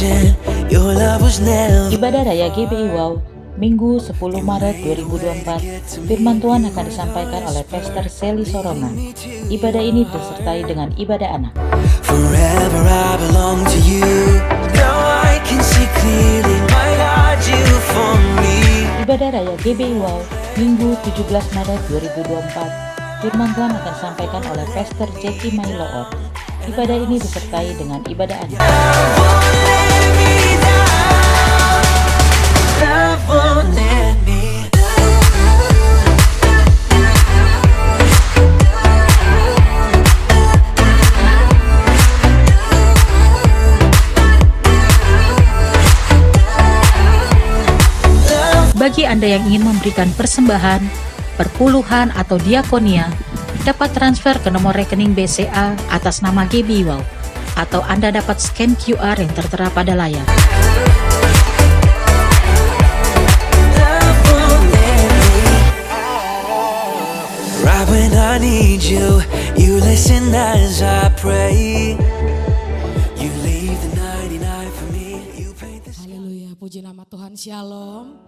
pretend your love was never. Ibadah Raya GBI Wow, Minggu 10 Maret 2024, firman Tuhan akan disampaikan oleh Pastor Sally Sorona. Ibadah ini disertai dengan ibadah anak. Forever I belong to you. Now I can see clearly, my God, you for me. Ibadah Raya GBI Wow, Minggu 17 Maret 2024, firman Tuhan akan disampaikan oleh Pastor Jackie Mailoor. Ibadah ini disertai dengan ibadah anak. Love won't let me down. Love won't let me Bagi Anda yang ingin memberikan persembahan, perpuluhan atau diakonia, dapat transfer ke nomor rekening BCA atas nama GBI Wow, atau Anda dapat scan QR yang tertera pada layar. Love won't let me. Right when I need you, you listen as I pray. You leave the 99 for me. You paint the Haleluya, puji nama Tuhan, shalom.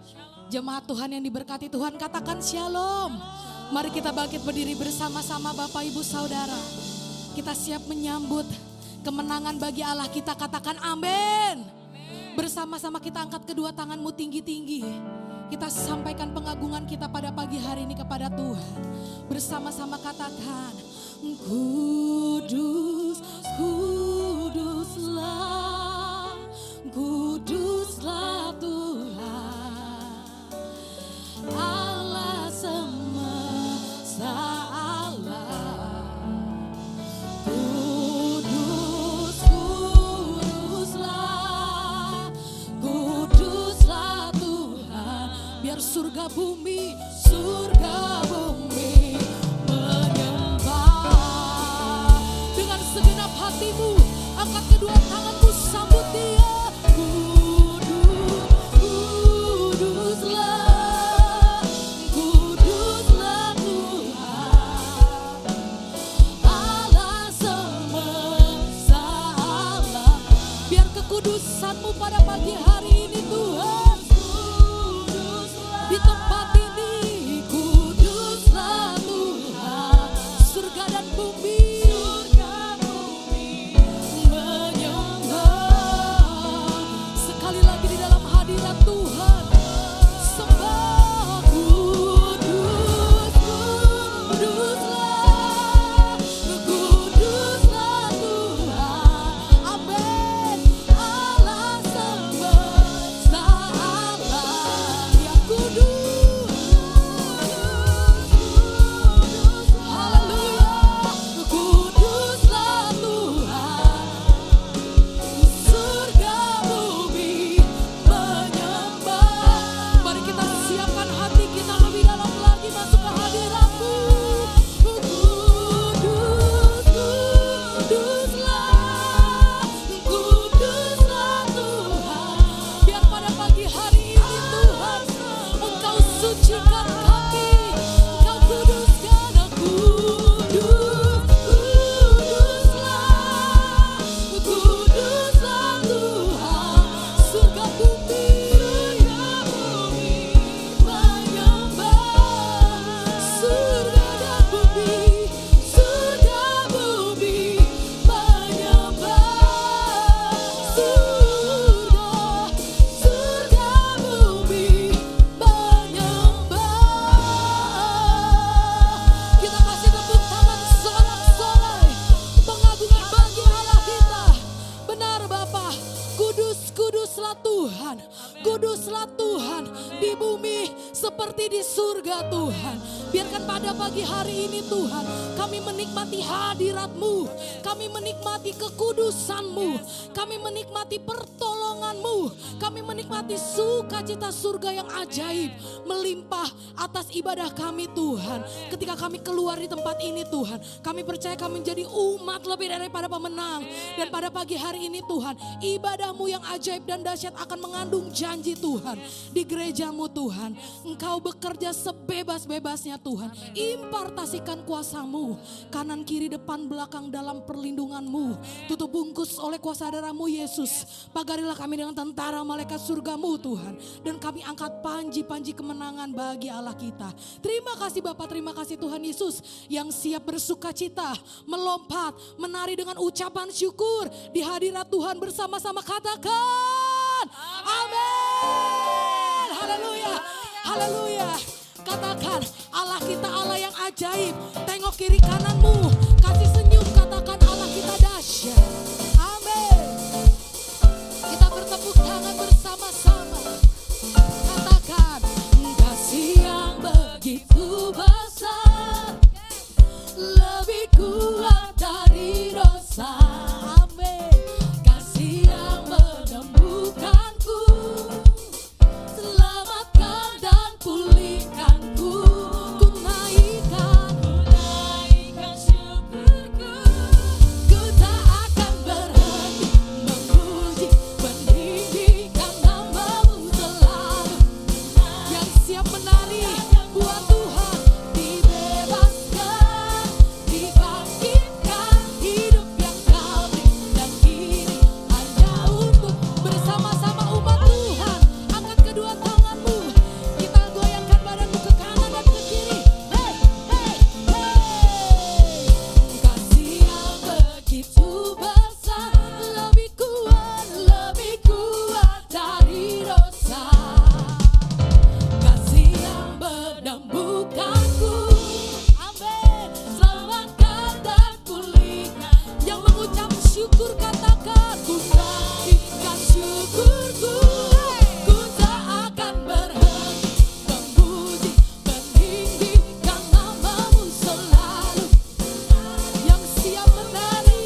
Jemaat Tuhan yang diberkati Tuhan, katakan shalom. Mari kita bangkit berdiri bersama-sama Bapak Ibu Saudara. Kita siap menyambut kemenangan bagi Allah kita, katakan amin. Bersama-sama kita angkat kedua tanganmu tinggi-tinggi. Kita sampaikan pengagungan kita pada pagi hari ini kepada Tuhan. Bersama-sama katakan, kudus, kuduslah, kuduslah Tuhan. Allah semesta Allah, kudus, kuduslah, kuduslah Tuhan. Biar surga bumi menyembah. Dengan segenap hatimu, angkat kedua tanganmu, sambut Dia. Kudusanmu pada pagi hari ini Tuhan, di tempat ini kuduslah Tuhan. Surga dan bumi menyembah. Sekali lagi di dalam hadirat Tuhan, sembah kudus, kuduslah, kuduslah Tuhan. Amin. Allah semesta Allah yang kudus. Haleluya, kuduslah Tuhan. Surga bumi menyembah. Mari kita siapkan hati kita lebih dalam lagi masuk ke hadirat-Mu. Kudus, kuduslah, kuduslah Tuhan. Biar pada pagi hari ini Tuhan, Engkau sucikan kami, Engkau kuduskan aku. Kudus, kuduslah, kuduslah Tuhan. Surga bumi menyembah. Surga dan bumi menyembah. Surga bumi menyembah. Kita kasih tepuk tangan sorak-sorai pengagungan bagi Allah kita. Benar Bapa, kudus-kuduslah Tuhan, kuduslah Tuhan di bumi seperti di surga Tuhan. Biarkan pada pagi hari ini Tuhan, kami menikmati hadirat-Mu, kami menikmati kekudusan-Mu, kami menikmati pertolongan-Mu, kami menikmati sukacita surga yang ajaib melimpah atas ibadah kami Tuhan. Ketika kami keluar di tempat ini Tuhan, kami percaya kami menjadi umat lebih daripada pemenang. Dan pada pagi hari ini Tuhan, ibadah-Mu yang ajaib dan dahsyat akan mengandung janji Tuhan di gerejamu Tuhan. Engkau bekerja sebebas-bebasnya Tuhan. Impartasikan kuasamu, kanan kiri depan belakang dalam perlindunganmu. Tutup bungkus oleh kuasa darahmu Yesus. Pagarilah kami dengan tentara malaikat surgamu Tuhan. Dan kami angkat panji-panji kemenangan bagi Allah kita. Terima kasih Bapak, terima kasih Tuhan Yesus yang siap bersuka cita, melompat, menari dengan ucapan syukur di hadirat Tuhan bersama-sama. Katakan amin. Haleluya, haleluya. Katakan Allah kita Allah yang ajaib. Tengok kiri kananmu, kasih senyum, katakan Allah kita dahsyat. Amin. Kita bertepuk tangan bersama-sama. Katakan kasih yang begitu besar, lebih kuat dari dosa. Amin. Kasih yang menemukanku, selamatkan dan pulihkanku. Ku naikkan syukurku. Ku tak akan berhenti memuji, meninggikan namamu selalu. Yang siap menari buat Tuhan, dibebaskan, dibangkitkan, hidup yang kau beri dan kini hanya untuk bersama-sama umat Tuhan. Angkat kedua tanganmu, kita goyangkan badanmu ke kanan dan ke kiri. Hey, hey, hey. Kasih yang begitu besar, lebih kuat dari dosa. Kasih yang menemukanku, amin, selamatkan dan pulihkan. Yang mengucap syukur katakan, ku naikkan syukurku. Ku tak akan berhenti memuji, meninggikan namamu selalu. Yang siap menari,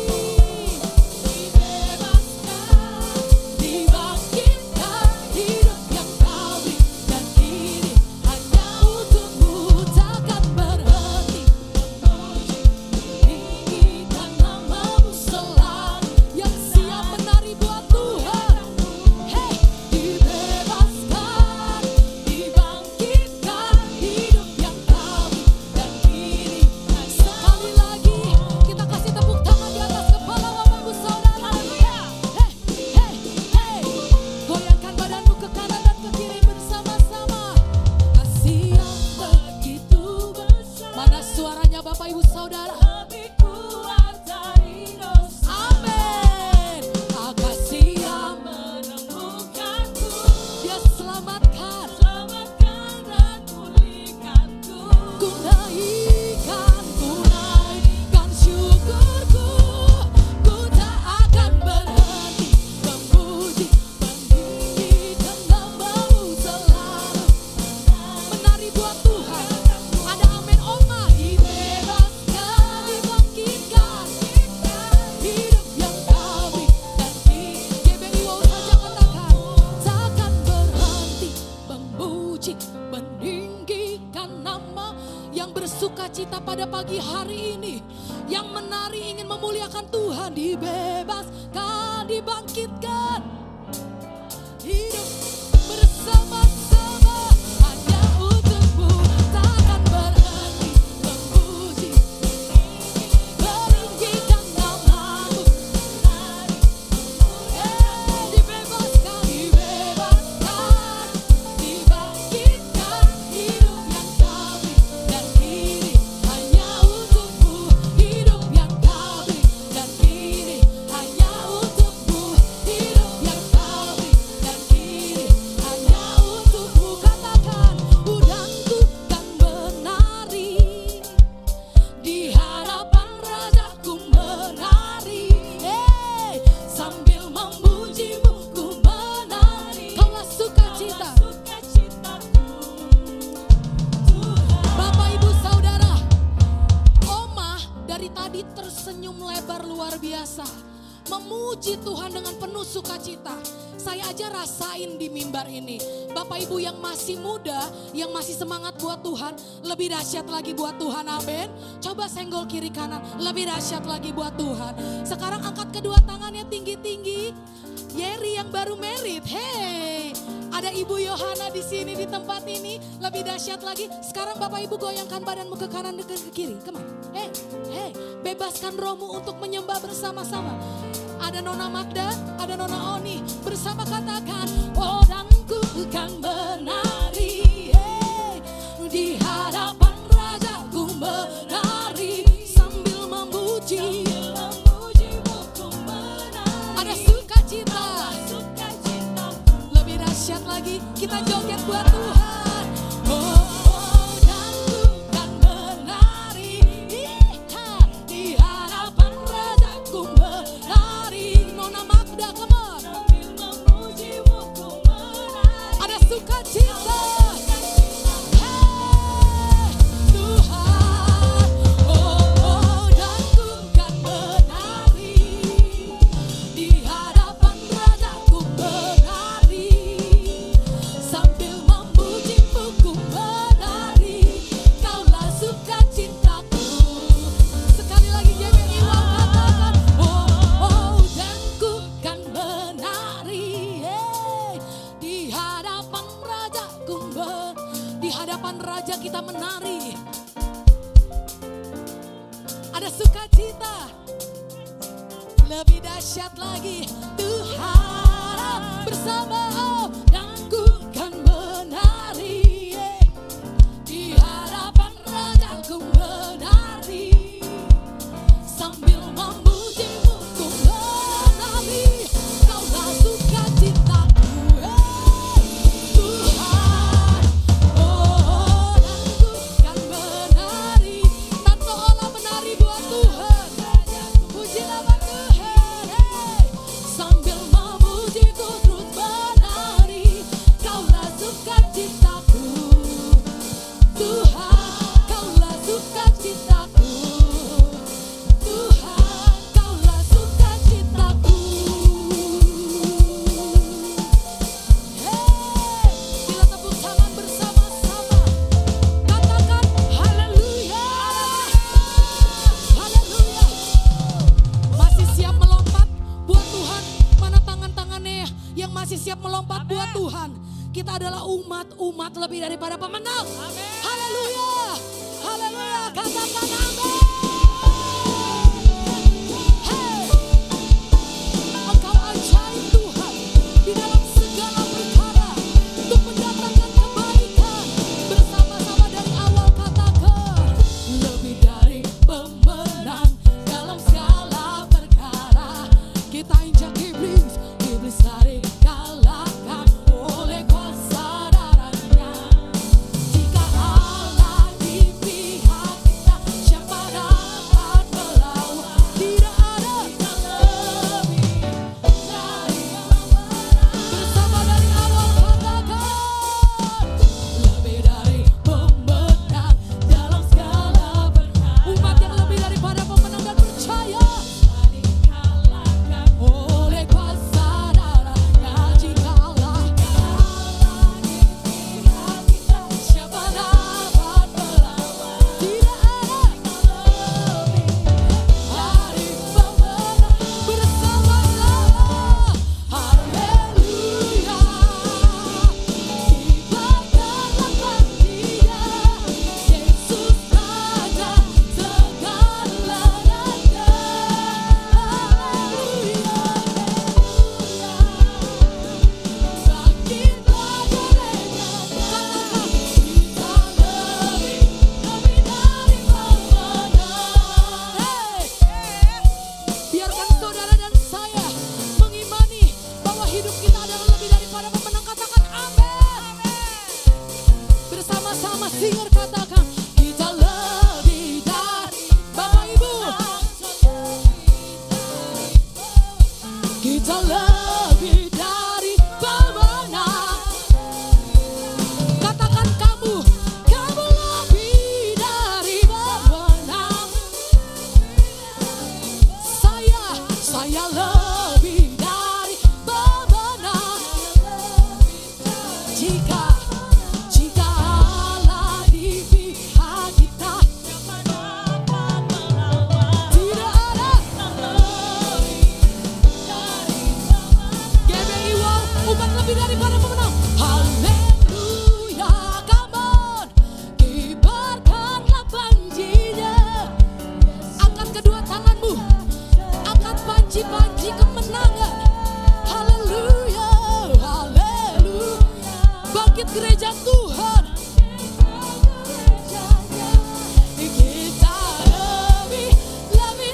dibebaskan, dibangkitkan, hidup yang kau beri dan kini hanya untukmu. Takkan berhenti memuji, meninggikan namamu selalu. Yang siap menari buat Tuhan, hey, dibebaskan, dibangkitkan, hidup yang kau beri dan kini. Sekali lagi kita kasih tepuk tangan di atas kepala Bapak Ibu Saudara. Hey, hey, hey. Goyangkan badanmu ke kanan dan ke kiri bersama-sama. Kasih yang begitu besar. Mana suaranya Bapak Ibu Saudara? Lebih kuat dari dosa. Amin. Kasih yang menemukanku, Dia selamatkan dan pulihkanku. Ku naikkan syukurku. Ku tak akan berhenti memuji, meninggikan namamu selalu. Menari buat Tuhan. Ada amin oma. Dibebaskan, dibangkitkan, hidup yang kau beri dan kini. GBI wow saja katakan, takkan berhenti memuji, meninggikan nama. Yang bersuka cita pada pagi hari ini, yang menari ingin memuliakan Tuhan, dibebaskan, dibangkitkan, hidup bersama-sama hanya untukmu. Takkan berhenti memuji, meninggikan namamu. Dibebaskan, dibebaskan, dibangkitkan, hidup yang kau beri dan kini hanya untukmu. Hidup yang kau beri dan kini hanya untukmu. Hidup yang kau beri dan kini hanya untukmu. Katakan, udangku kan menari di hadapan Rajaku, menari, hey, sambil memujimu ku menari. Kaulah sukacita. Bapak Ibu Saudara, Oma dari tadi tersenyum lebar luar biasa, memuji Tuhan dengan penuh sukacita. Saya aja rasain di mimbar ini. Bapak Ibu yang masih muda, yang masih semangat buat Tuhan, lebih dahsyat lagi buat Tuhan, amin. Coba senggol kiri kanan, lebih dahsyat lagi buat Tuhan. Sekarang angkat kedua tangannya tinggi-tinggi. Yeri yang baru merit, hey, Ada Ibu Yohana di sini di tempat ini. Lebih dahsyat lagi. Sekarang Bapak Ibu goyangkan badanmu ke kanan dan ke kiri. Come on. Hey, bebaskan rohmu untuk menyembah bersama-sama. Ada Nona Magda, ada Nona Oni. Bersama katakan, oh dan ku kan menari. Hey, di hadapan Rajaku menari sambil memuji. Ada sukacita. Lebih dahsyat lagi, kita joget buat Tuhan. Oh, dan ku kan menari. Di hadapan Rajaku menari. Nona Magda, come on. Ada sukacita. Hey, Tuhan. Oh, dan ku kan menari. Di hadapan Rajaku menari. Sambil memujimu ku menari. Kaulah sukacitaku. Sekali lagi jadi Iwal katakan, oh, dan ku kan menari. Hey, di hadapan Rajaku di hadapan Raja kita menari. Ada sukacita. Lebih dahsyat lagi, Tuhan bersama, oh, dan ku kan menari. Di hadapan Rajaku menari. Sambil memujimu ku menari. Kaulah sukacitaku. Tuhan, oh, dan ku kan menari. Tanpa olah menari buat Tuhan. Puji nama Tuhan. Sambil memujiku terus menari. Kaulah sukacitaku. Tuhan, kaulah sukacitaku. Tuhan, kaulah sukacitaku. Kita tepuk tangan bersama-sama. Katakan haleluya. Haleluya. Masih siap melompat buat Tuhan? Mana tangan-tangannya yang masih siap melompat buat Tuhan? Kita adalah umat lebih daripada pemenang. Haleluya. Haleluya. Katakan amin. Hey. Engkau ajaib Tuhan di dalam segala perkara untuk mendatangkan kebaikan. Bersama-sama dari awal katakan, lebih dari pemenang dalam segala perkara. Kita injak iblis, iblis lari kalahkan oleh kuasa darahnya. Jika Allah di pihak kita, siapa dapat melawan? Tidak ada lebih dari bersama dari awal katakan, lebih dari pemenang dalam segala perkara. Umat yang lebih daripada pemenang dan percaya oleh kuasa darahnya. Jika Allah siapa dapat melawan? Tidak ada dari pemenang. Bersama-sama haleluya. Ibaratlah Dia, Yesus Raja segala raja. Haleluya. Bangkitlah gereja. Katakan kita lebih dari pemenang. Biarkan saudara dan saya mengimani bahwa hidup kita adalah lebih daripada pemenang. Katakan amin. Bersama-sama singer katakan, kita lebih dari. Bapak Ibu, kita lebih dari pemenang. Katakan kamu lebih dari pemenang. Saya lebih dari pemenang. Jika Allah di bangkit gereja Tuhan. Kita lebih dari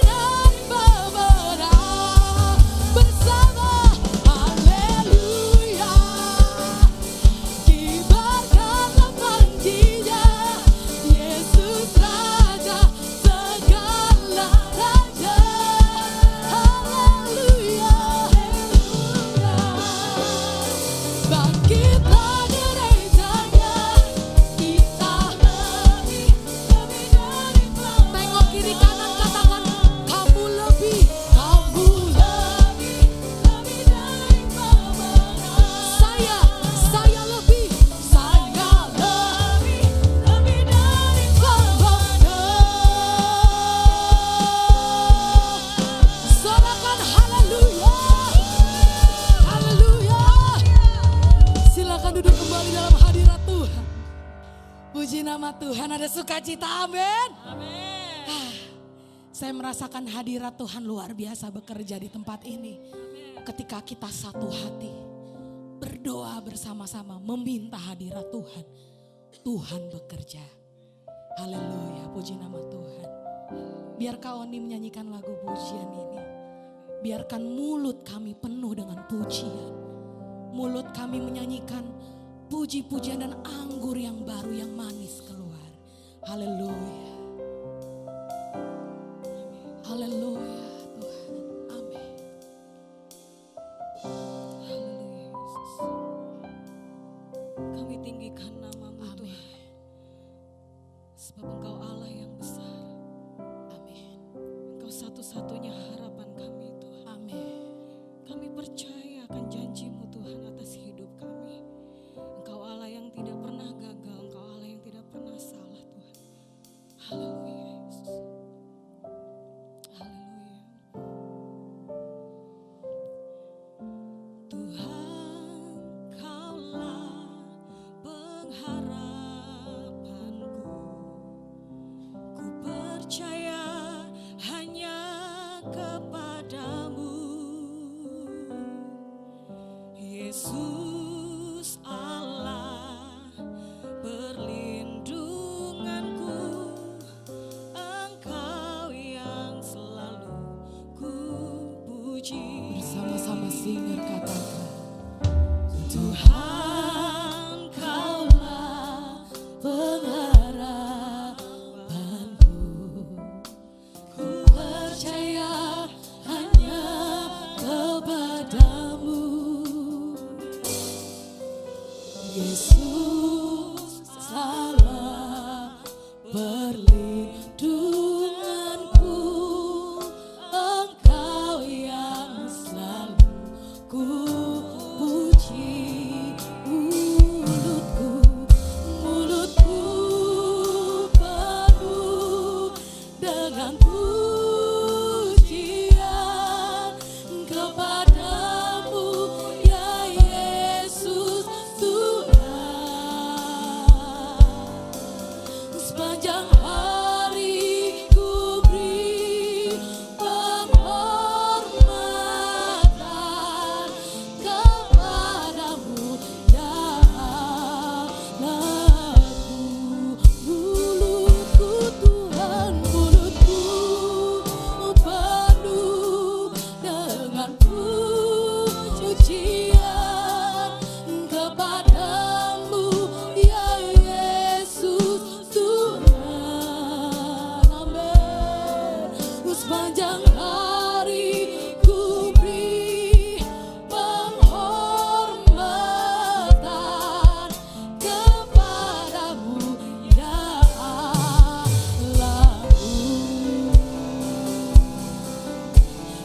pemenang bersama. Haleluya. Kibarkan lambangnya, Yesus Raja segala raja. Haleluya. Bangkitlah gerejanya, kita lebih dari pemenang. Tengok kiri kanan, katakan kamu lebih dari pemenang. Saya lebih dari pemenang. Sorakan haleluya, haleluya. Silakan duduk kembali dalam hadirat Tuhan. Puji nama Tuhan, ada sukacita, amin. Saya merasakan hadirat Tuhan luar biasa bekerja di tempat ini. Ketika kita satu hati, berdoa bersama-sama, meminta hadirat Tuhan. Tuhan bekerja. Haleluya, puji nama Tuhan. Biar Kak Oni menyanyikan lagu pujian ini. Biarkan mulut kami penuh dengan pujian. Mulut kami menyanyikan puji-pujian dan anggur yang baru yang manis keluar. Haleluya. Haleluya Tuhan. Amin. Haleluya Yesus. Kami tinggikan nama-Mu Tuhan. Sebab Engkau Allah yang besar. Amin. Engkau satu-satunya harapan kami Tuhan. Amin. Kami percaya akan janji-Mu Tuhan atas hidup kami. Engkau Allah yang tidak pernah gagal. Engkau Allah yang tidak pernah salah Tuhan. Haleluya Yesus. Haleluya. Tuhan, Kaulah pengharapanku. Ku percaya hanya kepadamu. Yesus Allah perlindunganku, Engkau yang selalu ku puji. Bersama-sama singer katakan, Tuhan Kaulah pengharapanku. Ku percaya hanya kepadamu. Yesus Allah perlindunganku, Engkau yang selalu ku puji. Mulutku penuh dengan pujian kepadamu ya Yesus Tuhan. Sepanjang hari ku beri penghormatan kepadamu ya Allahku. Mulutku Tuhan, mulutku penuh dengan pujian kepadamu ya Yesus Tuhan. Amin. Sepanjang hari ku beri penghormatan kepadamu ya Allahku.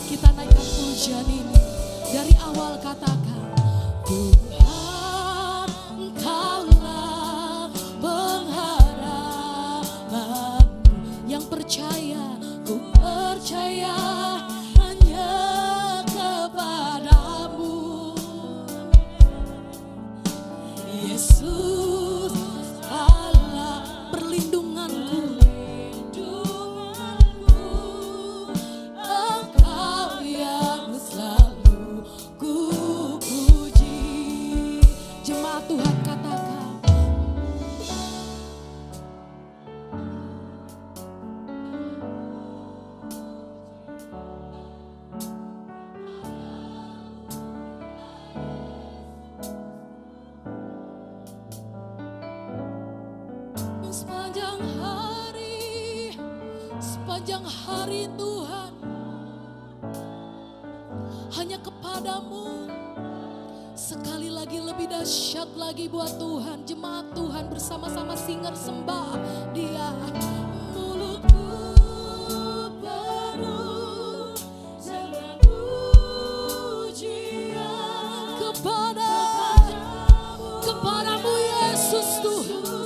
Kita naikkan pujian ini dari awal, katakan Tuhan Kaulah pengharapanku. Yang percaya, ku percaya hanya kepadamu. Yesus Allah perlindunganku, Engkau yang selalu ku puji. Jemaat Tuhan katakan, sepanjang hari Tuhan, hanya kepadamu. Sekali lagi lebih dahsyat lagi buat Tuhan. Jemaat Tuhan bersama-sama singer sembah Dia. Mulutku penuh dengan pujian kepadamu Yesus Tuhan.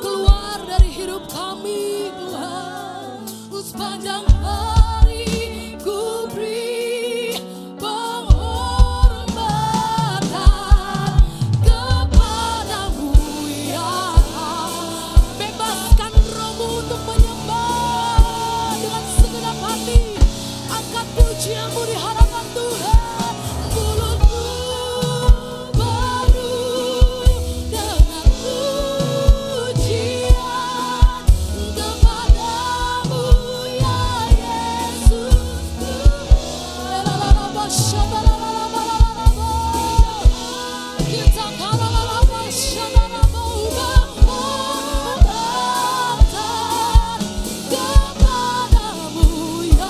Keluar dari hidup kami Tuhan. Sepanjang hari ku beri penghormatan kepadamu ya. Bebaskan rohmu untuk menyembah dengan segenap hati. Angkat pujianmu di hadapan Tuhan. Mulutku penuh dengan pujian kepadamu ya Yesus. Kita kepadamu ya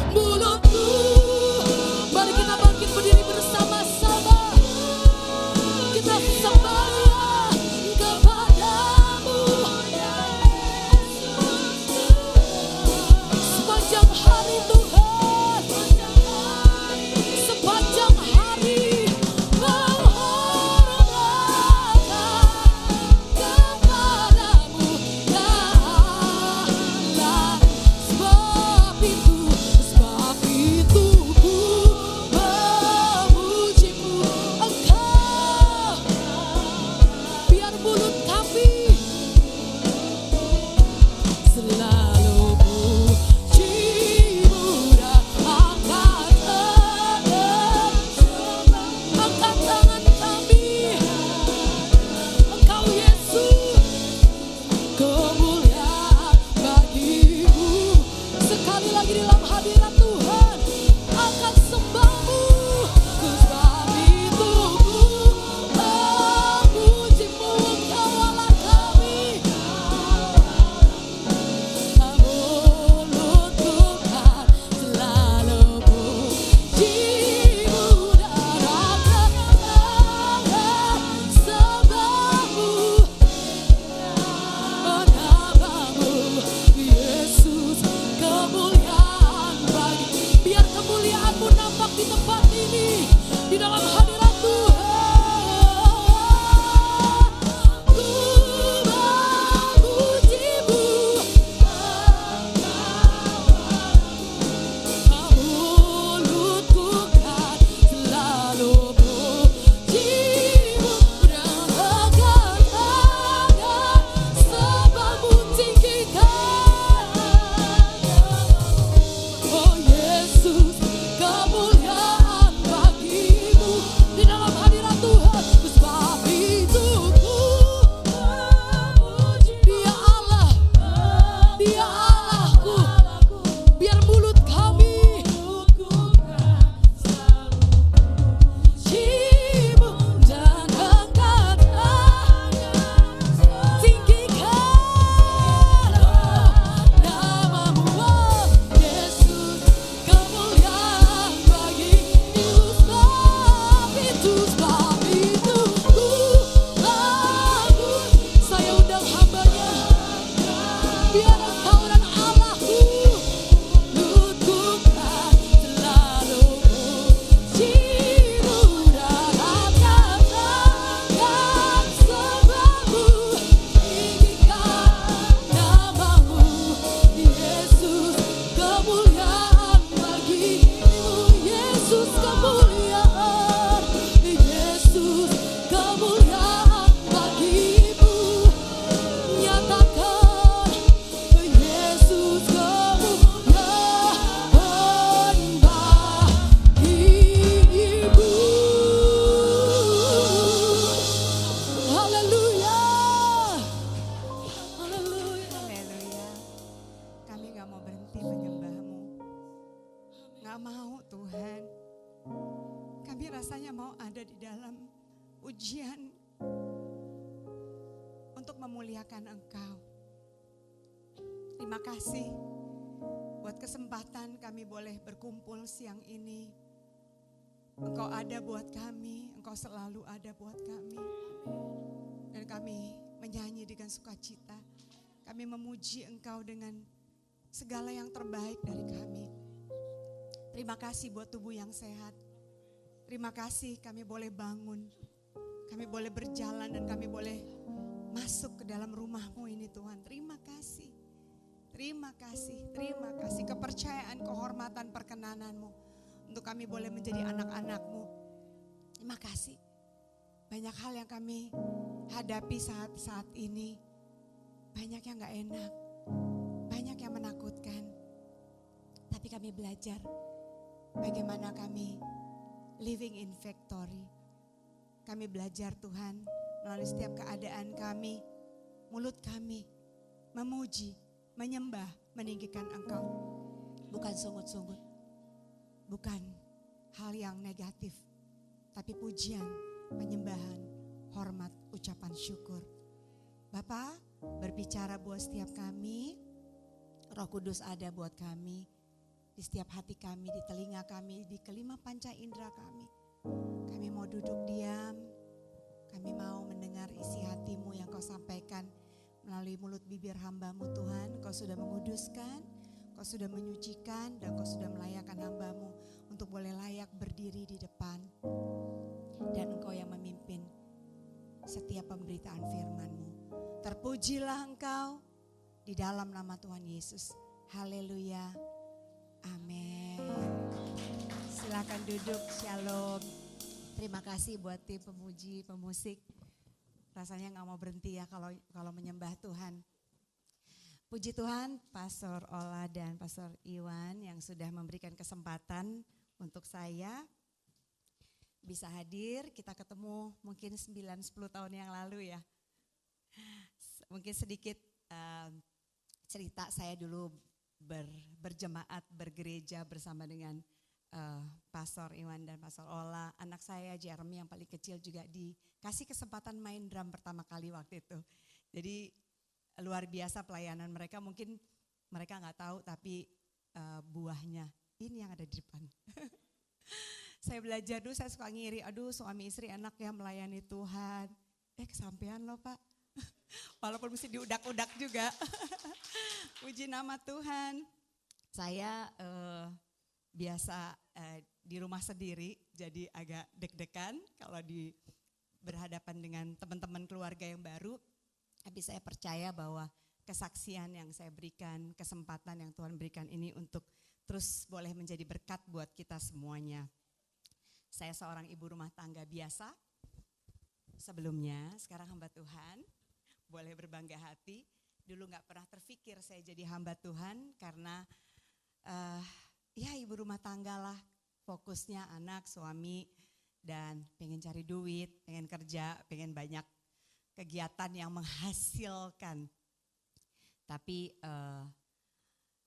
mulutku. Mari kita bangkit berdiri bersama-sama. Kita sembah kepadamu sepanjang hari Tuhan, sepanjang hari penghormatan kepadamu ya Allah. Sebab itu ku memujimu Engkau. Biar mulut kami selalu pujimu dan angkat tangan kami. Engkau Yesus, kemuliaan bagimu. Sekali lagi dalam hadirat Tuhan, angkat sembahmu. Sebab itu ku memujimu Engkau Allah kami. Mulutku kan selalu pujimu dan angkat tangan sembahmu. Namamu Yesus, kemuliaan bagi. Biar kemuliaanmu nampak di tempat ini, di dalam hadirat Tuhan. Ku memujimu. Mulutku kan selalu pujimu dan angkat tangan sembahmu tinggikan. Oh Yesus, kemuliaan bagimu di dalam hadirat Tuhan. Sebab itu ku memuji Dia Allah, Dia Allahku. Biar mulut kami pujimu dan angkat tangan tinggikan namamu. Oh Yesus, kemuliaan bagimu. Sebab itu ku saya undang hambanya. Biar Engkau dan Allahku. Mulutku kan selalu pujimu dan angkat tangan sembahmu. Tinggikan namamu Yesus, kemuliaan bagimu. Yesus, kemuliaan. Yesus, kemuliaan bagimu. Nyatakan Yesus, kemuliaan bagimu. Haleluya. Haleluya. Haleluya. Kami gak mau berhenti menyembah-Mu. Gak mau Tuhan. Kami rasanya mau ada di dalam pujian untuk memuliakan Engkau. Terima kasih buat kesempatan kami boleh berkumpul siang ini. Engkau ada buat kami, Engkau selalu ada buat kami. Dan kami menyanyi dengan sukacita. Kami memuji Engkau dengan segala yang terbaik dari kami. Terima kasih buat tubuh yang sehat. Terima kasih kami boleh bangun. Kami boleh berjalan dan kami boleh masuk ke dalam rumah-Mu ini Tuhan. Terima kasih. Terima kasih, terima kasih kepercayaan, kehormatan, perkenanan-Mu untuk kami boleh menjadi anak-anak-Mu. Terima kasih. Banyak hal yang kami hadapi saat ini, banyak yang gak enak, banyak yang menakutkan. Tapi kami belajar bagaimana kami living in victory. Kami belajar Tuhan melalui setiap keadaan kami, mulut kami memuji, menyembah, meninggikan Engkau. Bukan sungut-sungut, bukan hal yang negatif, tapi pujian, penyembahan, hormat, ucapan syukur. Bapa berbicara buat setiap kami, Roh Kudus ada buat kami, di setiap hati kami, di telinga kami, di kelima panca indera kami. Kami mau duduk diam, kami mau mendengar isi hati-Mu yang Kau sampaikan melalui mulut bibir hamba-Mu Tuhan. Kau sudah menguduskan, Kau sudah menyucikan, dan Kau sudah melayakkan hamba-Mu untuk boleh layak berdiri di depan. Dan Engkau yang memimpin setiap pemberitaan firman-Mu. Terpujilah Engkau di dalam nama Tuhan Yesus. Haleluya. Amin. Silakan duduk, shalom. Terima kasih buat tim pemuji, pemusik. Rasanya gak mau berhenti ya kalau menyembah Tuhan. Puji Tuhan, Pastor Ola dan Pastor Iwan yang sudah memberikan kesempatan untuk saya bisa hadir. Kita ketemu mungkin 9-10 tahun yang lalu ya. Mungkin sedikit cerita saya dulu berjemaat, bergereja bersama dengan Pastor Iwan dan Pastor Ola. Anak saya Jeremy yang paling kecil juga dikasih kesempatan main drum pertama kali waktu itu. Jadi luar biasa pelayanan mereka, mungkin mereka gak tahu tapi buahnya ini yang ada di depan. Saya belajar dulu, saya suka ngiri, aduh suami istri enak ya melayani Tuhan. Kesampean loh Pak, walaupun mesti diudak-udak juga. Puji nama Tuhan. Saya biasa di rumah sendiri, jadi agak deg-degan kalau berhadapan dengan teman-teman keluarga yang baru. Tapi saya percaya bahwa kesaksian yang saya berikan, kesempatan yang Tuhan berikan ini untuk terus boleh menjadi berkat buat kita semuanya. Saya seorang ibu rumah tangga biasa sebelumnya, sekarang hamba Tuhan. Boleh berbangga hati, dulu gak pernah terfikir saya jadi hamba Tuhan karena ya ibu rumah tangga lah, fokusnya anak, suami, dan pengen cari duit, pengen kerja, pengen banyak kegiatan yang menghasilkan. Tapi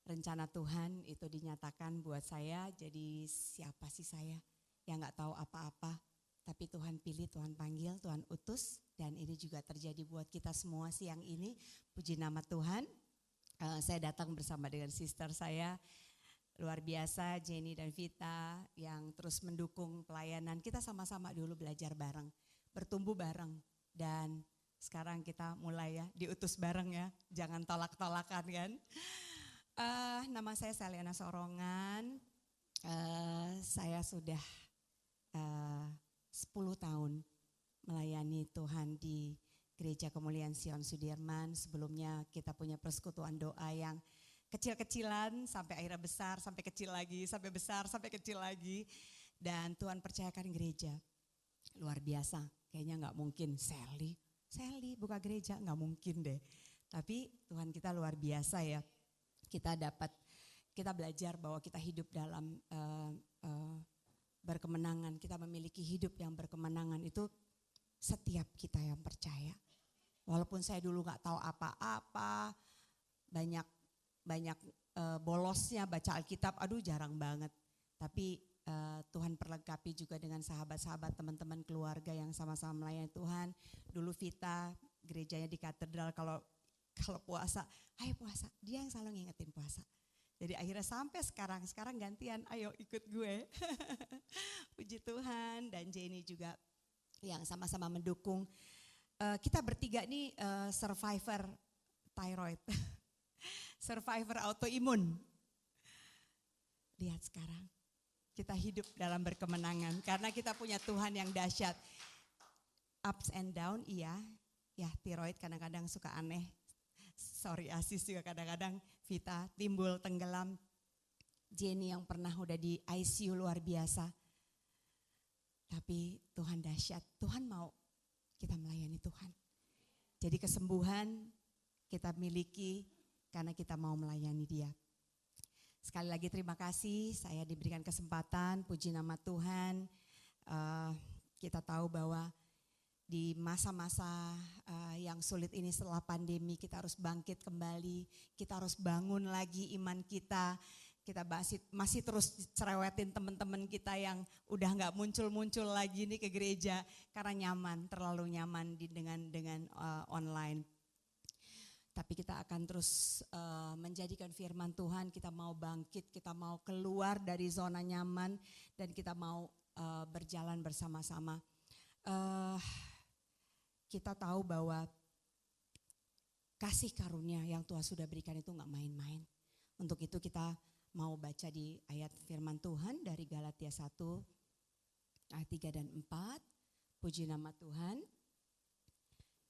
rencana Tuhan itu dinyatakan buat saya, jadi siapa sih saya yang gak tahu apa-apa. Tapi Tuhan pilih, Tuhan panggil, Tuhan utus, dan ini juga terjadi buat kita semua siang ini. Puji nama Tuhan, saya datang bersama dengan sister saya, luar biasa Jenny dan Vita yang terus mendukung pelayanan. Kita sama-sama dulu belajar bareng, bertumbuh bareng, dan sekarang kita mulai ya diutus bareng ya, jangan tolak-tolakan kan. Nama saya Seliana Sorongan, saya sudah 10 tahun melayani Tuhan di Gereja Kemuliaan Sion Sudirman. Sebelumnya kita punya persekutuan doa yang kecil-kecilan sampai akhirnya besar, sampai kecil lagi, sampai besar, sampai kecil lagi. Dan Tuhan percayakan gereja, luar biasa. Kayaknya gak mungkin Sally buka gereja, gak mungkin deh. Tapi Tuhan kita luar biasa ya. Kita belajar bahwa kita hidup dalam berkemenangan, kita memiliki hidup yang berkemenangan itu setiap kita yang percaya. Walaupun saya dulu gak tahu apa-apa, banyak bolosnya baca Alkitab, aduh jarang banget. Tapi Tuhan perlengkapi juga dengan sahabat-sahabat, teman-teman keluarga yang sama-sama melayani Tuhan. Dulu Vita gerejanya di katedral, kalau puasa, ayo puasa, dia yang selalu ngingetin puasa. Jadi akhirnya sampai sekarang gantian, ayo ikut gue. Puji Tuhan. Dan Jenny juga yang sama-sama mendukung. Kita bertiga nih survivor thyroid, survivor autoimun. Lihat sekarang, kita hidup dalam berkemenangan karena kita punya Tuhan yang dahsyat. Ups and down, iya. Ya, thyroid kadang-kadang suka aneh. Psoriasis juga kadang-kadang, Vita timbul tenggelam. Jenny yang pernah udah di ICU luar biasa. Tapi Tuhan dahsyat, Tuhan mau kita melayani Tuhan. Jadi kesembuhan kita miliki karena kita mau melayani Dia. Sekali lagi terima kasih, saya diberikan kesempatan, puji nama Tuhan. Kita tahu bahwa di masa-masa yang sulit ini setelah pandemi, kita harus bangkit kembali, kita harus bangun lagi iman kita. Kita masih terus cerewetin teman-teman kita yang udah nggak muncul-muncul lagi nih ke gereja karena nyaman, terlalu nyaman dengan online. Tapi kita akan terus menjadikan firman Tuhan, kita mau bangkit, kita mau keluar dari zona nyaman dan kita mau berjalan bersama-sama. Kita tahu bahwa kasih karunia yang Tuhan sudah berikan itu gak main-main. Untuk itu kita mau baca di ayat firman Tuhan dari Galatia 1 ayat 3 dan 4. Puji nama Tuhan.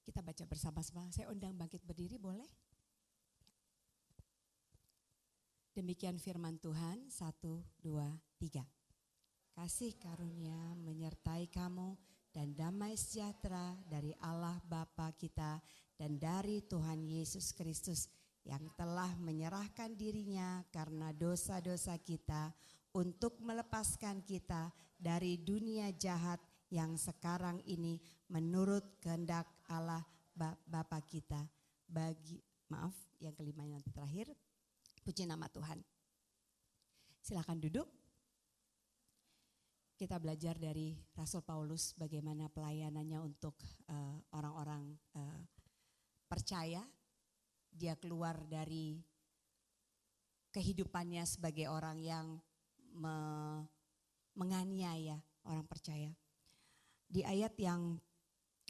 Kita baca bersama-sama. Saya undang bangkit berdiri, boleh? Demikian firman Tuhan, 1, 2, 3. Kasih karunia menyertai kamu dan damai sejahtera dari Allah Bapa kita dan dari Tuhan Yesus Kristus yang telah menyerahkan dirinya karena dosa-dosa kita untuk melepaskan kita dari dunia jahat yang sekarang ini menurut kehendak Allah Bapa kita. Yang kelima nanti terakhir. Puji nama Tuhan. Silakan duduk. Kita belajar dari Rasul Paulus bagaimana pelayanannya untuk orang-orang percaya. Dia keluar dari kehidupannya sebagai orang yang menganiaya orang percaya. Di ayat yang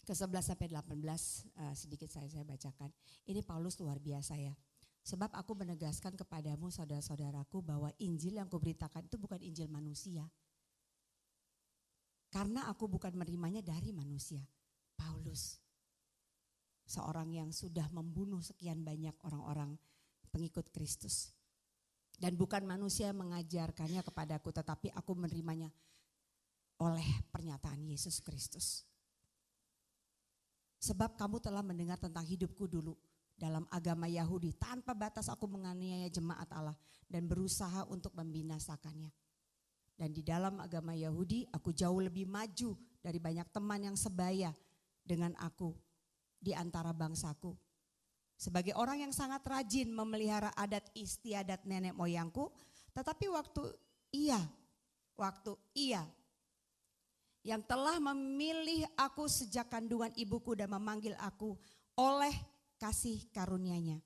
ke-11 sampai 18 sedikit saya bacakan. Ini Paulus luar biasa ya. Sebab aku menegaskan kepadamu saudara-saudaraku bahwa Injil yang kuberitakan itu bukan Injil manusia. Karena aku bukan menerimanya dari manusia. Paulus, seorang yang sudah membunuh sekian banyak orang-orang pengikut Kristus. Dan bukan manusia yang mengajarkannya kepadaku, tetapi aku menerimanya oleh pernyataan Yesus Kristus. Sebab kamu telah mendengar tentang hidupku dulu dalam agama Yahudi. Tanpa batas aku menganiaya jemaat Allah dan berusaha untuk membinasakannya. Dan di dalam agama Yahudi aku jauh lebih maju dari banyak teman yang sebaya dengan aku di antara bangsaku. Sebagai orang yang sangat rajin memelihara adat istiadat nenek moyangku, tetapi waktu ia yang telah memilih aku sejak kandungan ibuku dan memanggil aku oleh kasih karunia-Nya,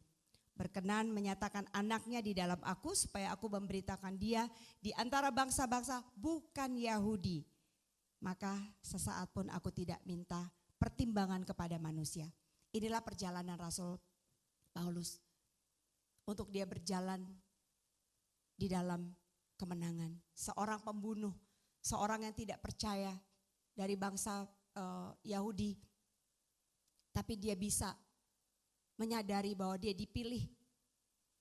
berkenan menyatakan anaknya di dalam aku supaya aku memberitakan dia di antara bangsa-bangsa bukan Yahudi. Maka sesaat pun aku tidak minta pertimbangan kepada manusia. Inilah perjalanan Rasul Paulus untuk dia berjalan di dalam kemenangan. Seorang pembunuh, seorang yang tidak percaya dari bangsa Yahudi, tapi dia bisa menyadari bahwa dia dipilih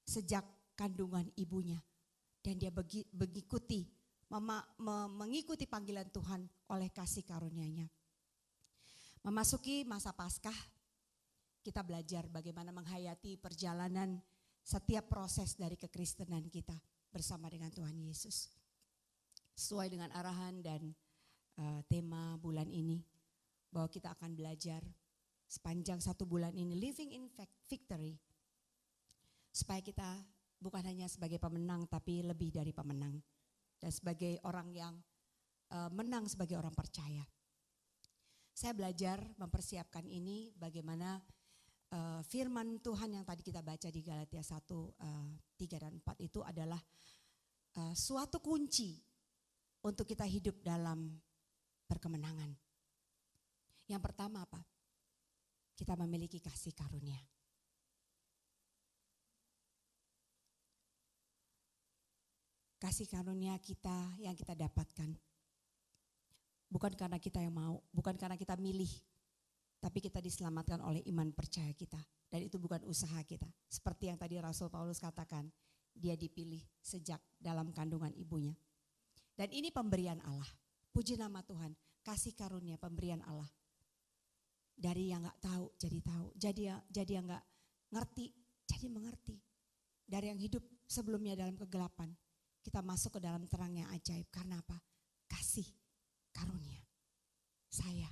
sejak kandungan ibunya dan dia mengikuti panggilan Tuhan oleh kasih karunia-Nya. Memasuki masa Paskah, kita belajar bagaimana menghayati perjalanan setiap proses dari kekristenan kita bersama dengan Tuhan Yesus. Sesuai dengan arahan dan tema bulan ini, bahwa kita akan belajar sepanjang 1 bulan ini, living in victory. Supaya kita bukan hanya sebagai pemenang, tapi lebih dari pemenang. dan sebagai orang yang menang sebagai orang percaya. Saya belajar mempersiapkan ini bagaimana firman Tuhan yang tadi kita baca di Galatia 1, 3 dan 4 itu adalah suatu kunci untuk kita hidup dalam berkemenangan. Yang pertama apa? Kita memiliki kasih karunia. Kasih karunia kita yang kita dapatkan. Bukan karena kita yang mau, bukan karena kita milih. Tapi kita diselamatkan oleh iman percaya kita. Dan itu bukan usaha kita. Seperti yang tadi Rasul Paulus katakan, dia dipilih sejak dalam kandungan ibunya. Dan ini pemberian Allah. Puji nama Tuhan, kasih karunia pemberian Allah. Dari yang gak tahu jadi tahu, jadi yang gak ngerti jadi mengerti. Dari yang hidup sebelumnya dalam kegelapan, kita masuk ke dalam terang yang ajaib. Karena apa? Kasih karunia. Saya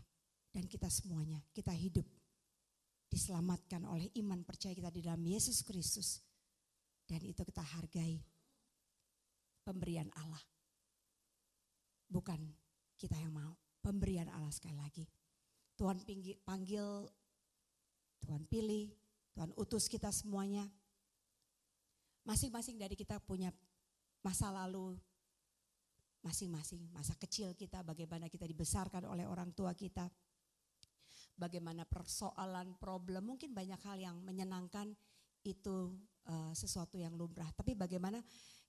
dan kita semuanya, kita hidup diselamatkan oleh iman percaya kita di dalam Yesus Kristus. Dan itu kita hargai pemberian Allah. Bukan kita yang mau, pemberian Allah sekali lagi. Tuhan panggil, Tuhan pilih, Tuhan utus kita semuanya. Masing-masing dari kita punya masa lalu masing-masing, masa kecil kita, bagaimana kita dibesarkan oleh orang tua kita. Bagaimana persoalan, problem, mungkin banyak hal yang menyenangkan itu sesuatu yang lumrah. Tapi bagaimana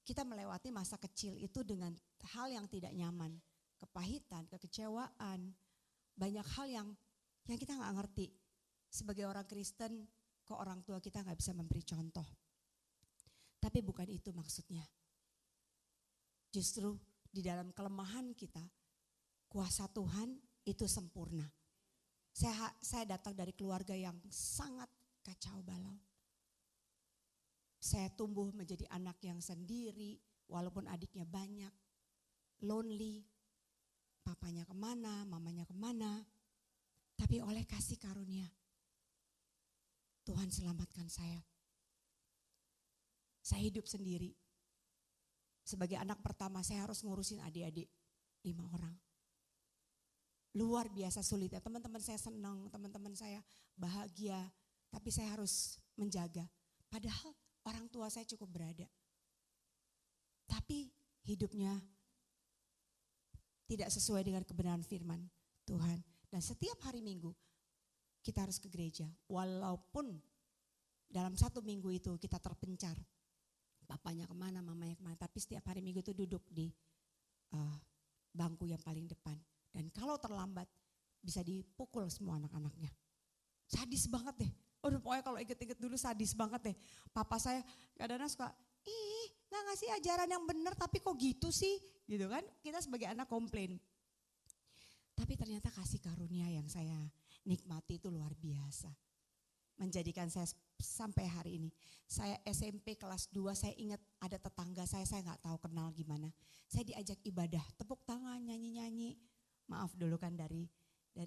kita melewati masa kecil itu dengan hal yang tidak nyaman. Kepahitan, kekecewaan, banyak hal yang kita gak ngerti. Sebagai orang Kristen, kok orang tua kita gak bisa memberi contoh. Tapi bukan itu maksudnya. Justru di dalam kelemahan kita, kuasa Tuhan itu sempurna. Saya datang dari keluarga yang sangat kacau balau. Saya tumbuh menjadi anak yang sendiri, walaupun adiknya banyak, lonely, papanya kemana, mamanya kemana. Tapi oleh kasih karunia, Tuhan selamatkan saya. Saya hidup sendiri. Sebagai anak pertama saya harus ngurusin adik-adik 5 orang. Luar biasa sulitnya, teman-teman saya senang, teman-teman saya bahagia, tapi saya harus menjaga. Padahal orang tua saya cukup berada. Tapi hidupnya tidak sesuai dengan kebenaran firman Tuhan. Dan setiap hari Minggu kita harus ke gereja. Walaupun dalam 1 minggu itu kita terpencar. Papanya kemana, mamanya kemana. Tapi setiap hari Minggu itu duduk di bangku yang paling depan. Dan kalau terlambat bisa dipukul semua anak-anaknya. Sadis banget deh. Aduh pokoknya kalau inget-inget dulu sadis banget deh. Papa saya kadang-kadang suka, gak ngasih ajaran yang benar tapi kok gitu sih. Gitu kan, kita sebagai anak komplain. Tapi ternyata kasih karunia yang saya nikmati itu luar biasa. Menjadikan saya sampai hari ini. Saya SMP kelas 2, saya ingat ada tetangga saya gak tahu kenal gimana. Saya diajak ibadah, tepuk tangan, nyanyi-nyanyi. Maaf dulu kan dari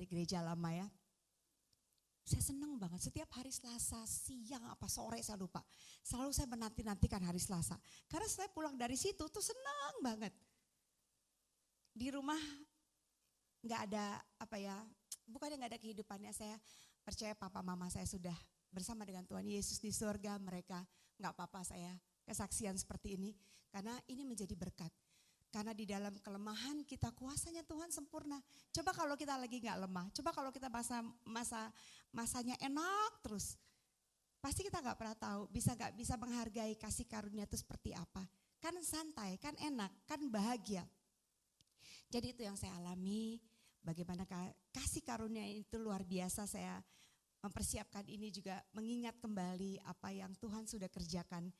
gereja lama ya. Saya senang banget, setiap hari Selasa, siang apa sore saya lupa. Selalu saya menanti-nantikan hari Selasa. Karena saya pulang dari situ tuh senang banget. Di rumah gak ada bukannya gak ada kehidupannya. Saya percaya papa mama saya sudah bersama dengan Tuhan Yesus di surga. Mereka gak apa-apa saya kesaksian seperti ini. Karena ini menjadi berkat. Karena di dalam kelemahan kita kuasanya Tuhan sempurna. Coba kalau kita lagi gak lemah, coba kalau kita masanya enak terus. Pasti kita gak pernah tahu, gak bisa menghargai kasih karunia itu seperti apa. Kan santai, kan enak, kan bahagia. Jadi itu yang saya alami, bagaimana kasih karunia itu luar biasa. Saya mempersiapkan ini juga mengingat kembali apa yang Tuhan sudah kerjakan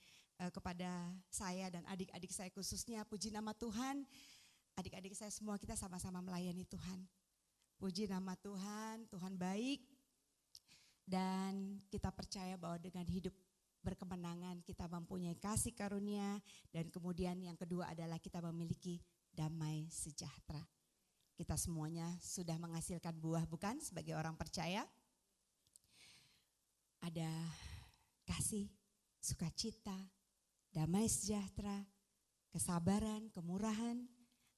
kepada saya dan adik-adik saya khususnya. Puji nama Tuhan, adik-adik saya semua kita sama-sama melayani Tuhan. Puji nama Tuhan, Tuhan baik. Dan kita percaya bahwa dengan hidup berkemenangan kita mempunyai kasih karunia. Dan kemudian yang kedua adalah kita memiliki damai sejahtera. Kita semuanya sudah menghasilkan buah bukan sebagai orang percaya? Ada kasih, sukacita, damai sejahtera, kesabaran, kemurahan,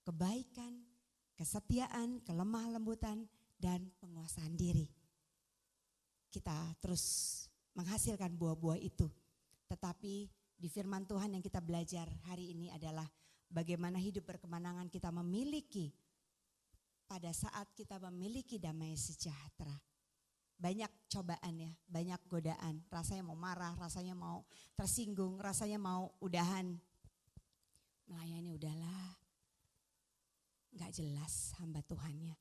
kebaikan, kesetiaan, kelemah lembutan, dan penguasaan diri. Kita terus menghasilkan buah-buah itu. Tetapi di firman Tuhan yang kita belajar hari ini adalah bagaimana hidup berkemenangan kita memiliki pada saat kita memiliki damai sejahtera. Banyak cobaan ya, banyak godaan. Rasanya mau marah, rasanya mau tersinggung, rasanya mau udahan. Melayani udahlah. Gak jelas hamba Tuhannya,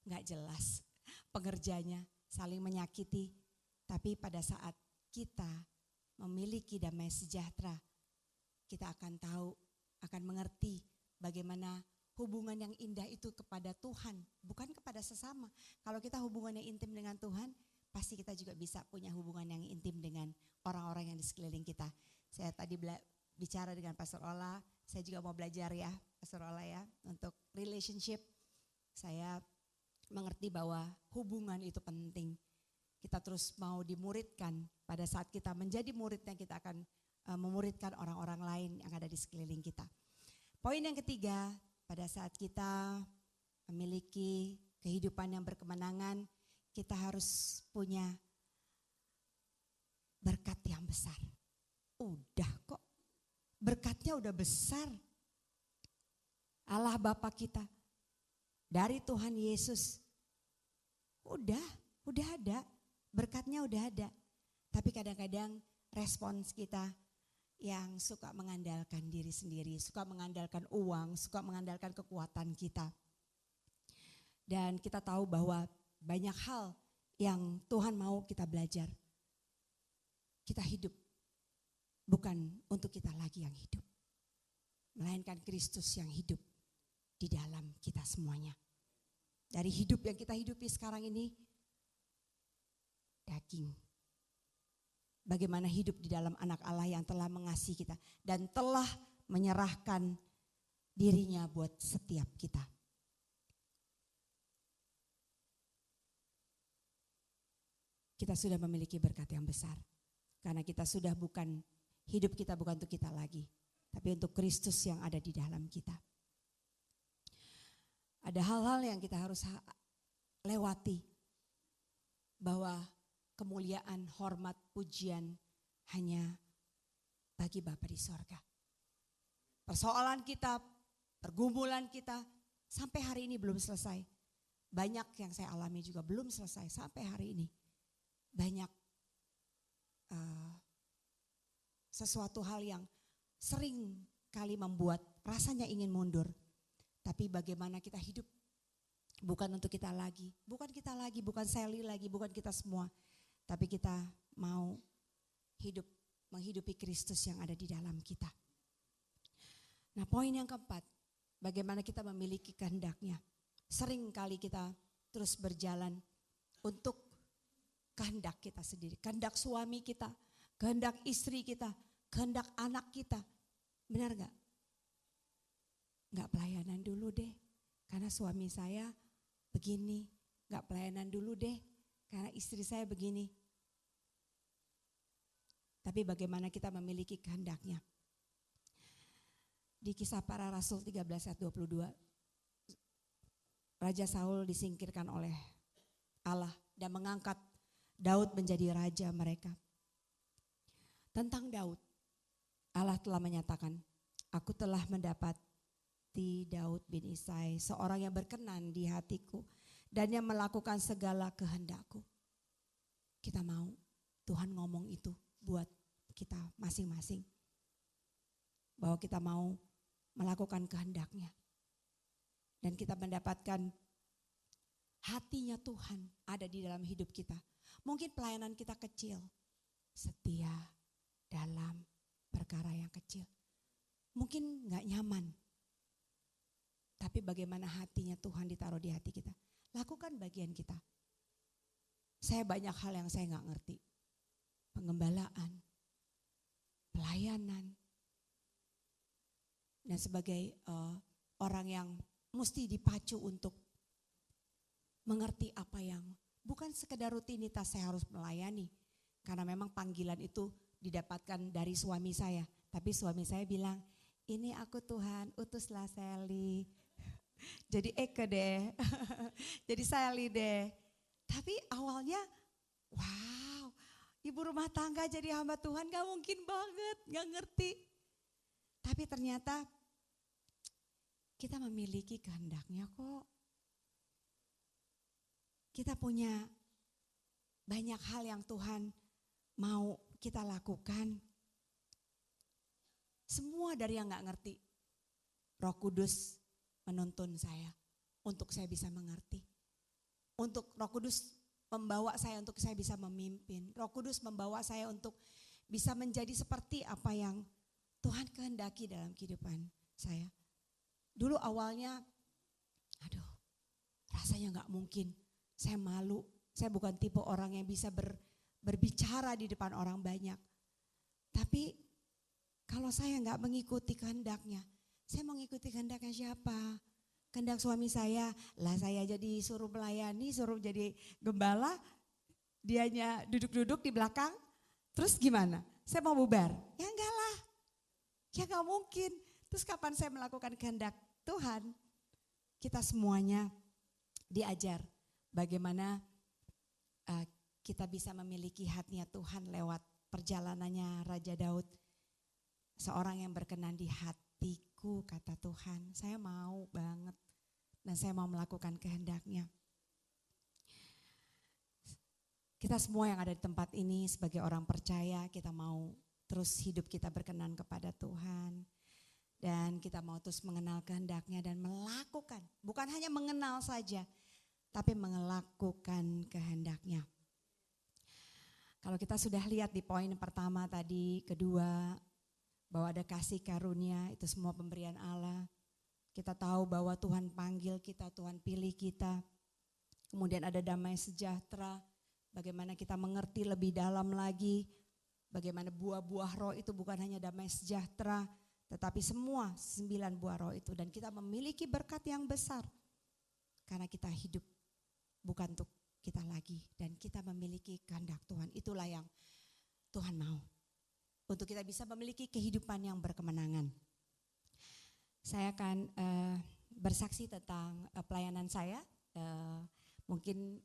gak jelas pengerjanya, saling menyakiti. Tapi pada saat kita memiliki damai sejahtera, kita akan tahu, akan mengerti bagaimana hubungan yang indah itu kepada Tuhan, bukan kepada sesama. Kalau kita hubungannya intim dengan Tuhan, pasti kita juga bisa punya hubungan yang intim dengan orang-orang yang di sekeliling kita. Saya tadi bicara dengan Pastor Ola, saya juga mau belajar ya Pastor Ola ya, untuk relationship. Saya mengerti bahwa hubungan itu penting. Kita terus mau dimuridkan, pada saat kita menjadi muridnya kita akan memuridkan orang-orang lain yang ada di sekeliling kita. Poin yang ketiga, pada saat kita memiliki kehidupan yang berkemenangan, kita harus punya berkat yang besar. Udah kok, berkatnya udah besar. Allah Bapa kita, dari Tuhan Yesus, udah ada, berkatnya udah ada. Tapi kadang-kadang respons kita yang suka mengandalkan diri sendiri, suka mengandalkan uang, suka mengandalkan kekuatan kita. Dan kita tahu bahwa banyak hal yang Tuhan mau kita belajar. Kita hidup bukan untuk kita lagi yang hidup, melainkan Kristus yang hidup di dalam kita semuanya. Dari hidup yang kita hidupi sekarang ini, daging. Bagaimana hidup di dalam anak Allah yang telah mengasihi kita dan telah menyerahkan dirinya buat setiap kita. Kita sudah memiliki berkat yang besar karena kita sudah hidup kita bukan untuk kita lagi, tapi untuk Kristus yang ada di dalam kita. Ada hal-hal yang kita harus lewati, bahwa kemuliaan, hormat, pujian hanya bagi Bapa di sorga. Persoalan kita, pergumulan kita sampai hari ini belum selesai. Banyak yang saya alami juga belum selesai sampai hari ini. Banyak sesuatu hal yang sering kali membuat rasanya ingin mundur. Tapi bagaimana kita hidup bukan untuk kita lagi, bukan Sally lagi, bukan kita semua. Tapi kita mau menghidupi Kristus yang ada di dalam kita. Nah, poin yang keempat, bagaimana kita memiliki kehendaknya. Sering kali kita terus berjalan untuk kehendak kita sendiri, kehendak suami kita, kehendak istri kita, kehendak anak kita. Benar gak? Gak pelayanan dulu deh, karena suami saya begini. Gak pelayanan dulu deh, karena istri saya begini. Tapi bagaimana kita memiliki kehendaknya. Di Kisah Para Rasul 13 ayat 22. Raja Saul disingkirkan oleh Allah dan mengangkat Daud menjadi raja mereka. Tentang Daud, Allah telah menyatakan, aku telah mendapati Daud bin Isai, seorang yang berkenan di hatiku dan yang melakukan segala kehendakku. Kita mau Tuhan ngomong itu buat kita masing-masing. Bahwa kita mau melakukan kehendaknya. Dan kita mendapatkan hatinya Tuhan ada di dalam hidup kita. Mungkin pelayanan kita kecil, setia dalam perkara yang kecil. Mungkin gak nyaman. Tapi bagaimana hatinya Tuhan ditaruh di hati kita. Lakukan bagian kita. Saya banyak hal yang saya gak ngerti. Pengembalaan, pelayanan. Dan sebagai orang yang mesti dipacu untuk mengerti apa yang bukan sekedar rutinitas saya harus melayani. Karena memang panggilan itu didapatkan dari suami saya. Tapi suami saya bilang, ini aku Tuhan, utuslah Sally. Jadi Eke deh, jadi Sally deh. Tapi awalnya, wow, ibu rumah tangga jadi hamba Tuhan gak mungkin banget, gak ngerti. Tapi ternyata kita memiliki kehendaknya kok. Kita punya banyak hal yang Tuhan mau kita lakukan. Semua dari yang gak ngerti. Roh Kudus menuntun saya untuk saya bisa mengerti. Untuk Roh Kudus membawa saya untuk saya bisa memimpin. Roh Kudus membawa saya untuk bisa menjadi seperti apa yang Tuhan kehendaki dalam kehidupan saya. Dulu awalnya, aduh rasanya gak mungkin. Saya malu, saya bukan tipe orang yang bisa berbicara di depan orang banyak. Tapi kalau saya gak mengikuti kehendaknya, saya mau ngikuti kehendaknya siapa? Kehendak suami saya, lah saya jadi suruh melayani, suruh jadi gembala, dianya duduk-duduk di belakang, terus gimana? Saya mau bubar? Ya enggak lah, ya enggak mungkin. Terus kapan saya melakukan kehendak Tuhan? Kita semuanya diajar bagaimana kita bisa memiliki hatinya Tuhan lewat perjalanannya Raja Daud. Seorang yang berkenan di hatiku, kata Tuhan, saya mau banget dan saya mau melakukan kehendaknya. Kita semua yang ada di tempat ini sebagai orang percaya, kita mau terus hidup kita berkenan kepada Tuhan. Dan kita mau terus mengenal kehendaknya dan melakukan, bukan hanya mengenal saja, tapi melakukan kehendaknya. Kalau kita sudah lihat di poin pertama tadi, kedua, bahwa ada kasih karunia, itu semua pemberian Allah. Kita tahu bahwa Tuhan panggil kita, Tuhan pilih kita. Kemudian ada damai sejahtera, bagaimana kita mengerti lebih dalam lagi, bagaimana buah-buah roh itu bukan hanya damai sejahtera, tetapi semua 9 buah roh itu. Dan kita memiliki berkat yang besar, karena kita hidup bukan untuk kita lagi, dan kita memiliki kehendak Tuhan. Itulah yang Tuhan mau. Untuk kita bisa memiliki kehidupan yang berkemenangan. Saya akan bersaksi tentang pelayanan saya. Mungkin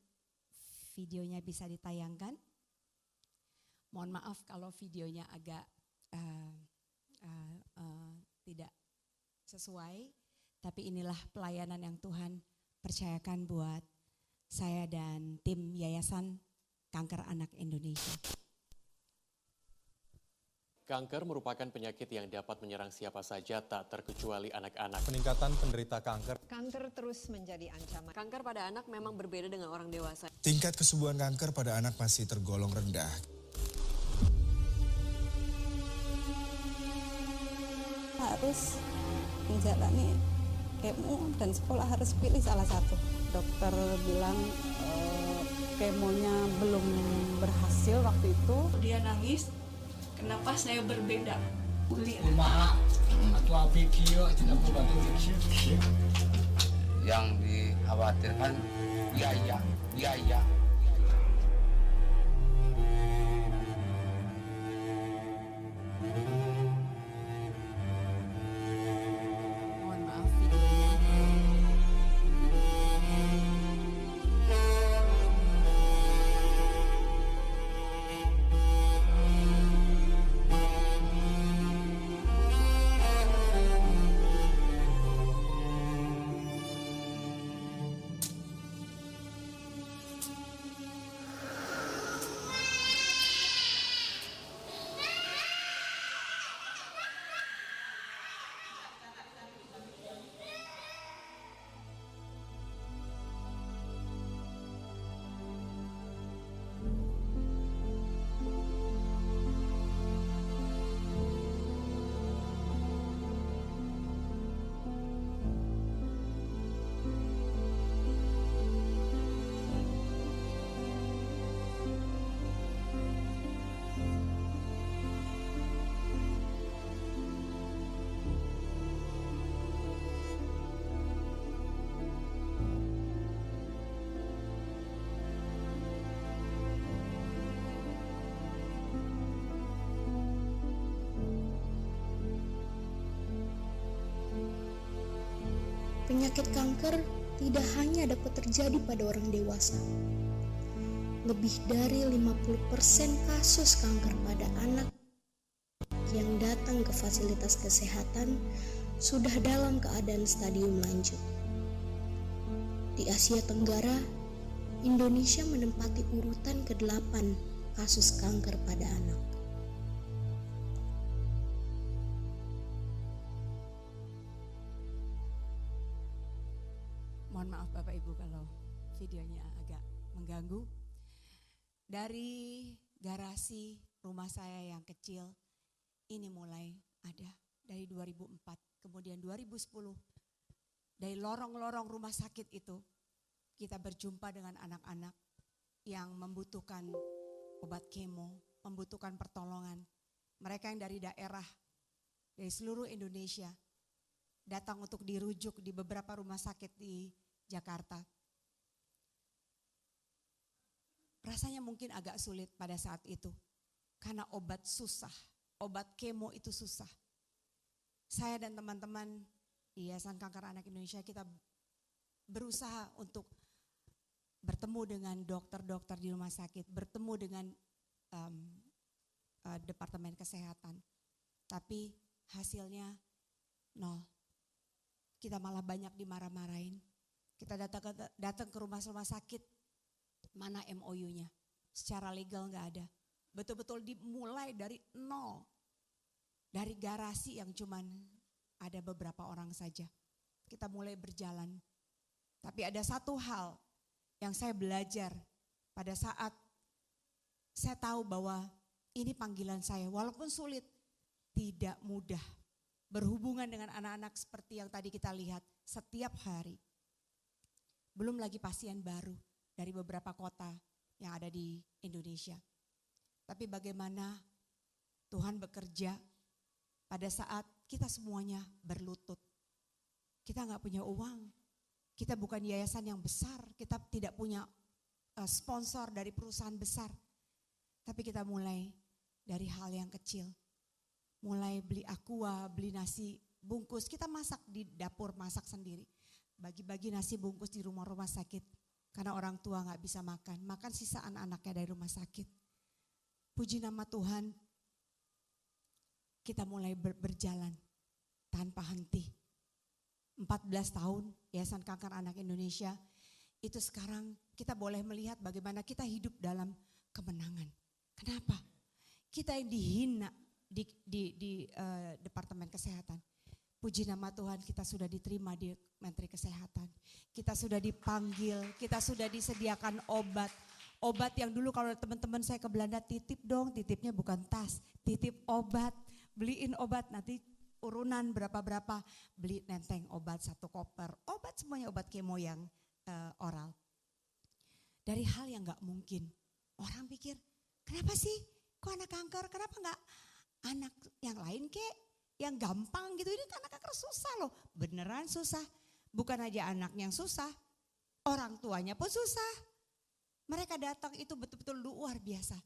videonya bisa ditayangkan. Mohon maaf kalau videonya agak tidak sesuai. Tapi inilah pelayanan yang Tuhan percayakan buat saya dan tim Yayasan Kanker Anak Indonesia. Kanker merupakan penyakit yang dapat menyerang siapa saja, tak terkecuali anak-anak. Peningkatan penderita kanker. Kanker terus menjadi ancaman. Kanker pada anak memang berbeda dengan orang dewasa. Tingkat kesembuhan kanker pada anak masih tergolong rendah. Harus menjalani kemo dan sekolah harus pilih salah satu. Dokter bilang kemonya belum berhasil waktu itu. Dia nangis. Kenapa saya berbeda? Yang dikhawatirkan biaya. Mohon maaf videonya. Penyakit kanker tidak hanya dapat terjadi pada orang dewasa. Lebih dari 50% kasus kanker pada anak yang datang ke fasilitas kesehatan sudah dalam keadaan stadium lanjut. Di Asia Tenggara, Indonesia menempati urutan ke-8 kasus kanker pada anak. Mohon maaf Bapak Ibu kalau videonya agak mengganggu. Dari garasi rumah saya yang kecil, ini mulai ada dari 2004, kemudian 2010. Dari lorong-lorong rumah sakit itu, kita berjumpa dengan anak-anak yang membutuhkan obat kemo, membutuhkan pertolongan. Mereka yang dari daerah, dari seluruh Indonesia, datang untuk dirujuk di beberapa rumah sakit di Jakarta. Rasanya mungkin agak sulit pada saat itu, karena obat susah, obat kemo itu susah. Saya dan teman-teman di Yayasan Kanker Anak Indonesia, kita berusaha untuk bertemu dengan dokter-dokter di rumah sakit, bertemu dengan Departemen Kesehatan. Tapi hasilnya nol. Kita malah banyak dimarah-marahin. Kita datang ke rumah sakit, mana MOU-nya? Secara legal nggak ada. Betul-betul dimulai dari nol. Dari garasi yang cuman ada beberapa orang saja. Kita mulai berjalan. Tapi ada satu hal yang saya belajar pada saat saya tahu bahwa ini panggilan saya. Walaupun sulit, tidak mudah. Berhubungan dengan anak-anak seperti yang tadi kita lihat setiap hari. Belum lagi pasien baru dari beberapa kota yang ada di Indonesia. Tapi bagaimana Tuhan bekerja pada saat kita semuanya berlutut. Kita nggak punya uang, kita bukan yayasan yang besar, kita tidak punya sponsor dari perusahaan besar. Tapi kita mulai dari hal yang kecil. Mulai beli aqua, beli nasi bungkus, kita masak di dapur, masak sendiri. Bagi-bagi nasi bungkus di rumah-rumah sakit. Karena orang tua gak bisa makan sisa anak-anaknya dari rumah sakit. Puji nama Tuhan, kita mulai berjalan tanpa henti. 14 tahun Yayasan Kanker Anak Indonesia, itu sekarang kita boleh melihat bagaimana kita hidup dalam kemenangan. Kenapa? Kita yang dihina di Departemen Kesehatan. Puji nama Tuhan, kita sudah diterima di Menteri Kesehatan. Kita sudah dipanggil, kita sudah disediakan obat. Obat yang dulu kalau teman-teman saya ke Belanda, titip dong, titipnya bukan tas, titip obat. Beliin obat, nanti urunan berapa-berapa, beli nenteng obat 1 koper. Obat semuanya obat kemo yang oral. Dari hal yang gak mungkin, orang pikir, kenapa sih kok anak kanker, kenapa gak anak yang lain kek? Yang gampang gitu, ini anak kanker susah loh, beneran susah. Bukan aja anak yang susah, orang tuanya pun susah. Mereka datang itu betul-betul luar biasa.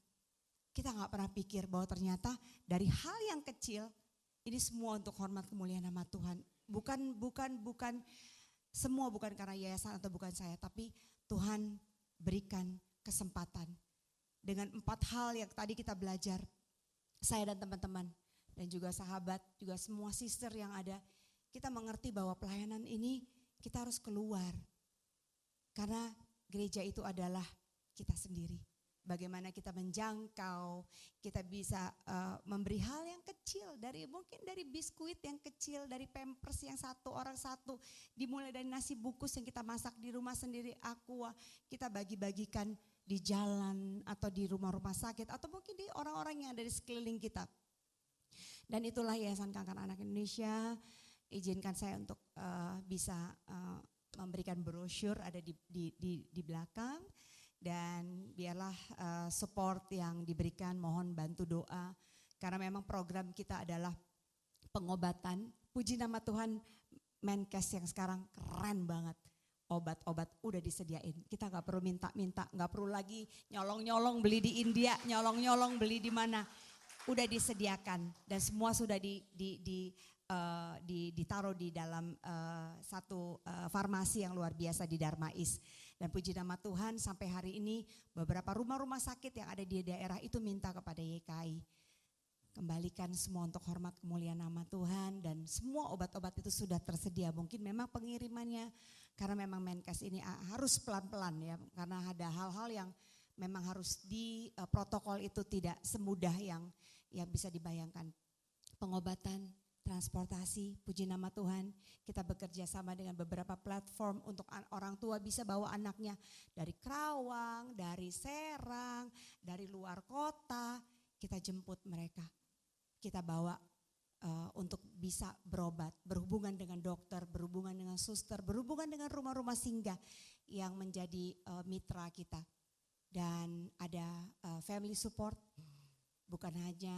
Kita gak pernah pikir bahwa ternyata dari hal yang kecil, ini semua untuk hormat kemuliaan nama Tuhan. Bukan semua bukan karena yayasan atau bukan saya, tapi Tuhan berikan kesempatan. Dengan 4 hal yang tadi kita belajar, saya dan teman-teman, dan juga sahabat, juga semua sister yang ada, kita mengerti bahwa pelayanan ini kita harus keluar. Karena gereja itu adalah kita sendiri. Bagaimana kita menjangkau, kita bisa memberi hal yang kecil, mungkin dari biskuit yang kecil, dari pampers yang orang satu, dimulai dari nasi bungkus yang kita masak di rumah sendiri, aqua, kita bagi-bagikan di jalan atau di rumah-rumah sakit, atau mungkin di orang-orang yang ada di sekeliling kita. Dan itulah Yayasan Kanker Anak Indonesia. Izinkan saya untuk bisa memberikan brosur ada di belakang. Dan biarlah support yang diberikan, mohon bantu doa. Karena memang program kita adalah pengobatan. Puji nama Tuhan, Menkes yang sekarang keren banget. Obat-obat udah disediain. Kita gak perlu minta-minta, gak perlu lagi nyolong-nyolong beli di India, nyolong-nyolong beli di mana. Udah disediakan dan semua sudah ditaruh di dalam satu farmasi yang luar biasa di Darmais. Dan puji nama Tuhan sampai hari ini beberapa rumah-rumah sakit yang ada di daerah itu minta kepada YKI. Kembalikan semua untuk hormat kemuliaan nama Tuhan, dan semua obat-obat itu sudah tersedia. Mungkin memang pengirimannya karena memang Menkes ini harus pelan-pelan ya, karena ada hal-hal yang memang harus di protokol itu tidak semudah yang bisa dibayangkan. Pengobatan, transportasi, puji nama Tuhan, kita bekerja sama dengan beberapa platform untuk orang tua bisa bawa anaknya dari Kerawang, dari Serang, dari luar kota, kita jemput mereka. Kita bawa untuk bisa berobat, berhubungan dengan dokter, berhubungan dengan suster, berhubungan dengan rumah-rumah singgah yang menjadi mitra kita. Dan ada family support, bukan hanya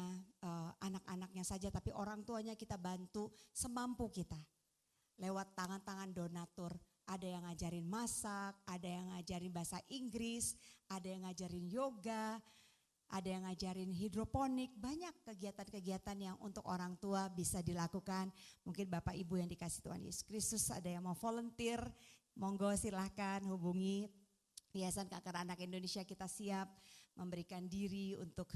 anak-anaknya saja, tapi orang tuanya kita bantu semampu kita. Lewat tangan-tangan donatur, ada yang ngajarin masak, ada yang ngajarin bahasa Inggris, ada yang ngajarin yoga, ada yang ngajarin hidroponik, banyak kegiatan-kegiatan yang untuk orang tua bisa dilakukan. Mungkin Bapak Ibu yang dikasih Tuhan Yesus Kristus ada yang mau volunteer, monggo silahkan hubungi Yayasan Kanker Anak Indonesia. Kita siap memberikan diri untuk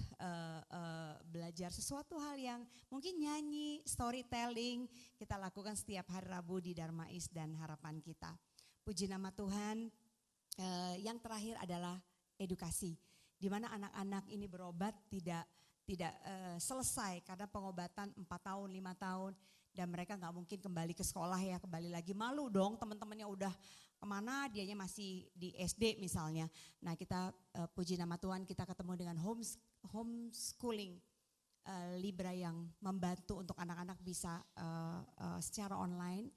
belajar sesuatu hal yang mungkin nyanyi, storytelling, kita lakukan setiap hari Rabu di Darmais dan harapan kita. Puji nama Tuhan. Yang terakhir adalah edukasi, di mana anak-anak ini berobat tidak selesai karena pengobatan 4 tahun, 5 tahun, dan mereka nggak mungkin kembali ke sekolah ya, kembali lagi malu dong teman-temannya udah kemana, dianya masih di SD misalnya. Nah kita puji nama Tuhan kita ketemu dengan homeschooling Libra yang membantu untuk anak-anak bisa secara online.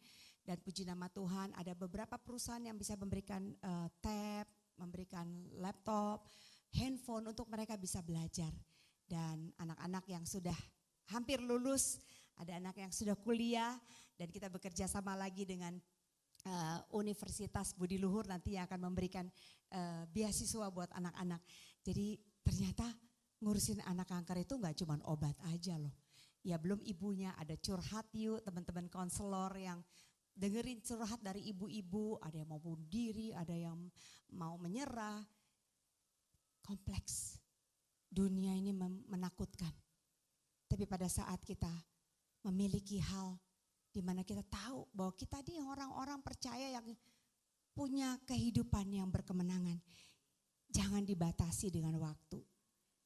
Dan puji nama Tuhan ada beberapa perusahaan yang bisa memberikan tab, memberikan laptop, handphone untuk mereka bisa belajar. Dan anak-anak yang sudah hampir lulus, ada anak yang sudah kuliah, dan kita bekerja sama lagi dengan Universitas Budi Luhur nanti yang akan memberikan beasiswa buat anak-anak. Jadi ternyata ngurusin anak kanker itu gak cuma obat aja loh. Ya belum ibunya, ada curhat yuk, teman-teman konselor yang dengerin curhat dari ibu-ibu, ada yang mau bunuh diri, ada yang mau menyerah. Kompleks, dunia ini menakutkan. Tapi pada saat kita memiliki hal di mana kita tahu bahwa kita ini orang-orang percaya yang punya kehidupan yang berkemenangan. Jangan dibatasi dengan waktu.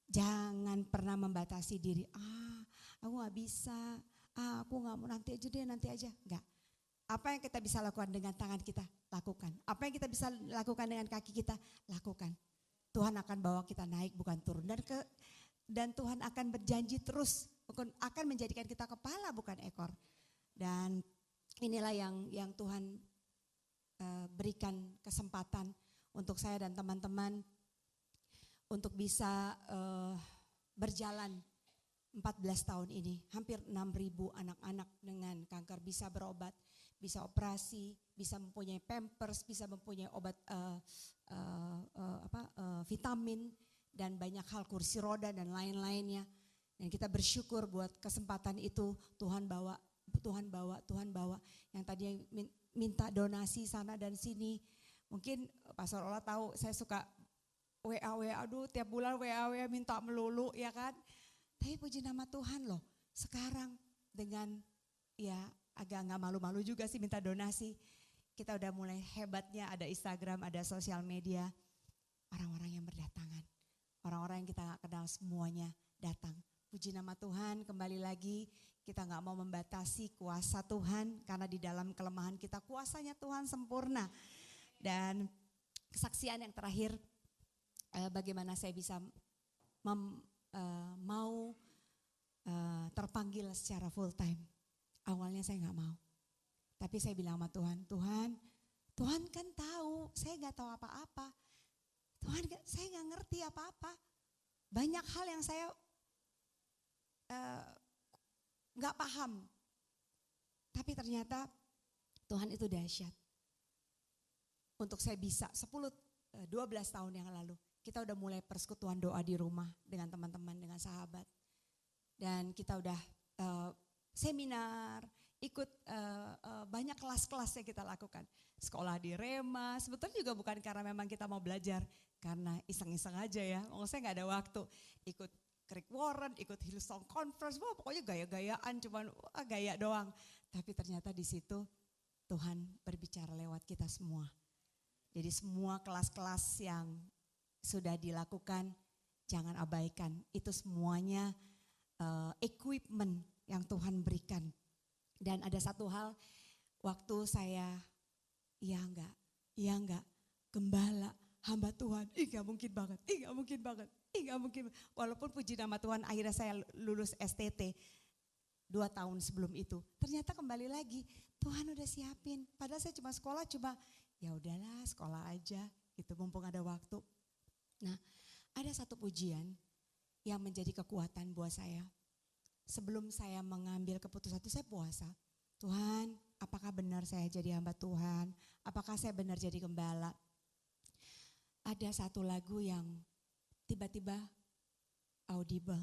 Jangan pernah membatasi diri. Aku gak bisa, aku gak mau, nanti aja deh, nanti aja. Enggak. Apa yang kita bisa lakukan dengan tangan kita, lakukan. Apa yang kita bisa lakukan dengan kaki kita, lakukan. Tuhan akan bawa kita naik bukan turun. Dan Tuhan akan berjanji terus, akan menjadikan kita kepala bukan ekor. Dan inilah yang Tuhan berikan kesempatan untuk saya dan teman-teman untuk bisa berjalan 14 tahun ini. Hampir 6.000 anak-anak dengan kanker bisa berobat, bisa operasi, bisa mempunyai pampers, bisa mempunyai obat vitamin dan banyak hal, kursi roda dan lain-lainnya. Dan kita bersyukur buat kesempatan itu. Tuhan bawa. Yang tadi minta donasi sana dan sini. Mungkin Pastor Ola tahu saya suka WA, aduh tiap bulan WA minta melulu ya kan. Tapi puji nama Tuhan loh, sekarang dengan ya agak nggak malu-malu juga sih minta donasi. Kita udah mulai hebatnya, ada Instagram, ada sosial media. Orang-orang yang berdatangan, orang-orang yang kita gak kenal semuanya datang. Puji nama Tuhan, kembali lagi kita gak mau membatasi kuasa Tuhan. Karena di dalam kelemahan kita kuasanya Tuhan sempurna. Dan kesaksian yang terakhir, bagaimana saya bisa mau terpanggil secara full time. Awalnya saya gak mau. Tapi saya bilang sama Tuhan kan tahu, saya gak tahu apa-apa. Tuhan, saya gak ngerti apa-apa. Banyak hal yang saya gak paham. Tapi ternyata Tuhan itu dahsyat. Untuk saya bisa 12 tahun yang lalu, kita udah mulai persekutuan doa di rumah dengan teman-teman, dengan sahabat. Dan kita udah seminar, ikut banyak kelas-kelas yang kita lakukan. Sekolah di Rema, sebetulnya juga bukan karena memang kita mau belajar, karena iseng-iseng aja ya. Saya nggak ada waktu. Ikut Rick Warren, ikut Hillsong Conference, wah pokoknya gaya-gayaan, cuman gaya doang. Tapi ternyata di situ Tuhan berbicara lewat kita semua. Jadi semua kelas-kelas yang sudah dilakukan, jangan abaikan. Itu semuanya equipment yang Tuhan berikan. Dan ada satu hal, waktu saya, iya enggak, gembala, hamba Tuhan, gak mungkin banget, gak mungkin banget. Walaupun puji nama Tuhan akhirnya saya lulus STT 2 tahun sebelum itu. Ternyata kembali lagi, Tuhan udah siapin. Padahal saya cuma sekolah, ya udahlah sekolah aja gitu mumpung ada waktu. Nah, ada satu pujian yang menjadi kekuatan buat saya. Sebelum saya mengambil keputusan itu saya puasa. Tuhan, apakah benar saya jadi hamba Tuhan? Apakah saya benar jadi gembala? Ada satu lagu yang tiba-tiba audible.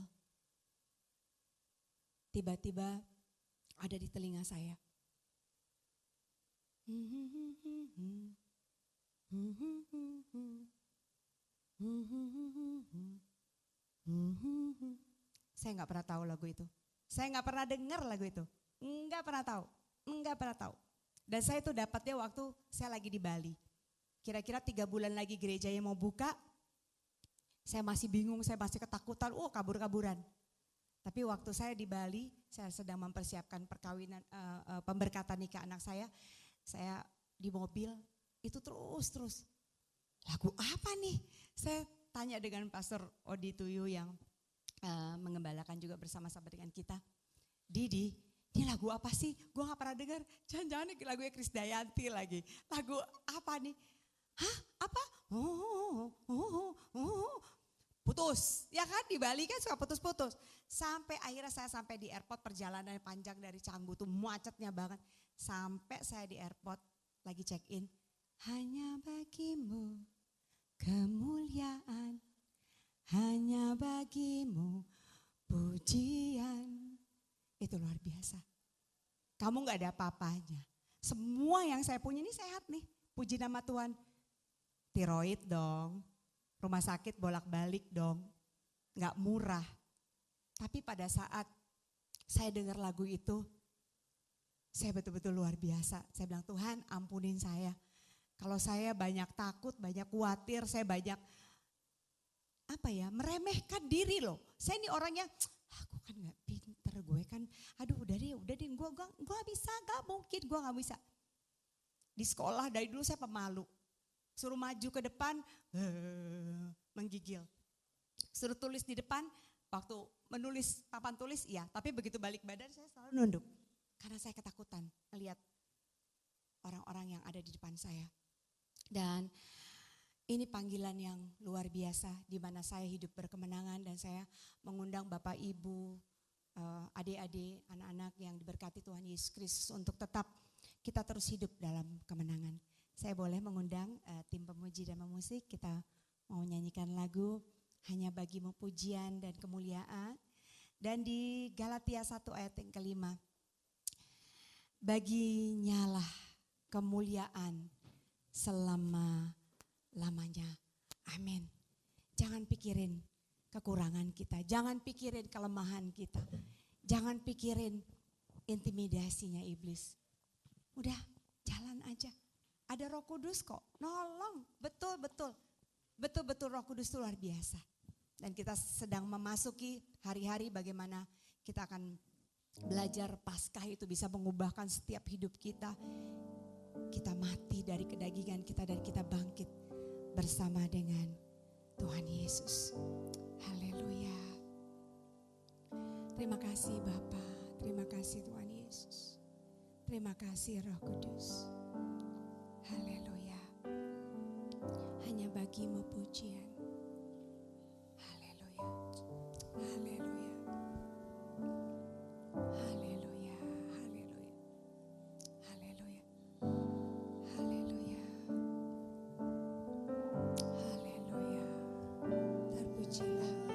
Tiba-tiba ada di telinga saya. Saya nggak pernah tahu lagu itu. Saya nggak pernah dengar lagu itu. Nggak pernah tahu. Dan saya itu dapatnya waktu saya lagi di Bali. Kira-kira 3 bulan lagi gerejanya mau buka. Saya masih bingung, saya masih ketakutan, kabur-kaburan. Tapi waktu saya di Bali, saya sedang mempersiapkan perkawinan, pemberkatan nikah anak saya di mobil, itu terus. Lagu apa nih? Saya tanya dengan Pastor Odi Tuyu yang mengembalakan juga bersama-sama dengan kita. Didi, ini lagu apa sih? Gue gak pernah dengar. Jangan-jangan ini lagunya Krisdayanti lagi. Lagu apa nih? Hah? Apa? Putus. Ya kan di Bali kan suka putus-putus. Sampai akhirnya saya sampai di airport, perjalanan panjang dari Canggu tuh macetnya banget. Sampai saya di airport lagi check in. Hanya bagimu kemuliaan, hanya bagimu pujian. Itu luar biasa. Kamu gak ada apa-apanya. Semua yang saya punya ini sehat nih. Puji nama Tuhan. Tiroid dong. Rumah sakit bolak-balik dong. Gak murah. Tapi pada saat saya dengar lagu itu, saya betul-betul luar biasa. Saya bilang, Tuhan ampunin saya. Kalau saya banyak takut, banyak khawatir, saya banyak meremehkan diri loh. Saya ini orangnya, aku kan gak pinter, gue kan, udah deh, gue gak bisa, gak mungkin, gue gak bisa. Di sekolah dari dulu saya pemalu. Suruh maju ke depan, menggigil. Suruh tulis di depan, waktu menulis papan tulis, iya. Tapi begitu balik badan saya selalu nunduk. Karena saya ketakutan melihat orang-orang yang ada di depan saya. Dan ini panggilan yang luar biasa di mana saya hidup berkemenangan dan saya mengundang Bapak Ibu, adik-adik, anak-anak yang diberkati Tuhan Yesus Kristus untuk tetap kita terus hidup dalam kemenangan. Saya boleh mengundang tim pemuji dan pemusik, kita mau nyanyikan lagu Hanya Bagimu Pujian dan Kemuliaan. Dan di Galatia 1 ayat yang kelima, baginyalah kemuliaan selama-lamanya. Amin. Jangan pikirin kekurangan kita, jangan pikirin kelemahan kita, jangan pikirin intimidasinya iblis. Udah jalan aja. Ada Roh Kudus kok, nolong, betul-betul Roh Kudus itu luar biasa. Dan kita sedang memasuki hari-hari bagaimana kita akan belajar Paskah itu bisa mengubahkan setiap hidup kita. Kita mati dari kedagingan kita dan kita bangkit bersama dengan Tuhan Yesus. Haleluya. Terima kasih Bapa, terima kasih Tuhan Yesus. Terima kasih Roh Kudus. Haleluya. Hanya bagimu pujian. Haleluya. Haleluya. Haleluya. Haleluya. Haleluya. Haleluya. Haleluya. Terpujilah.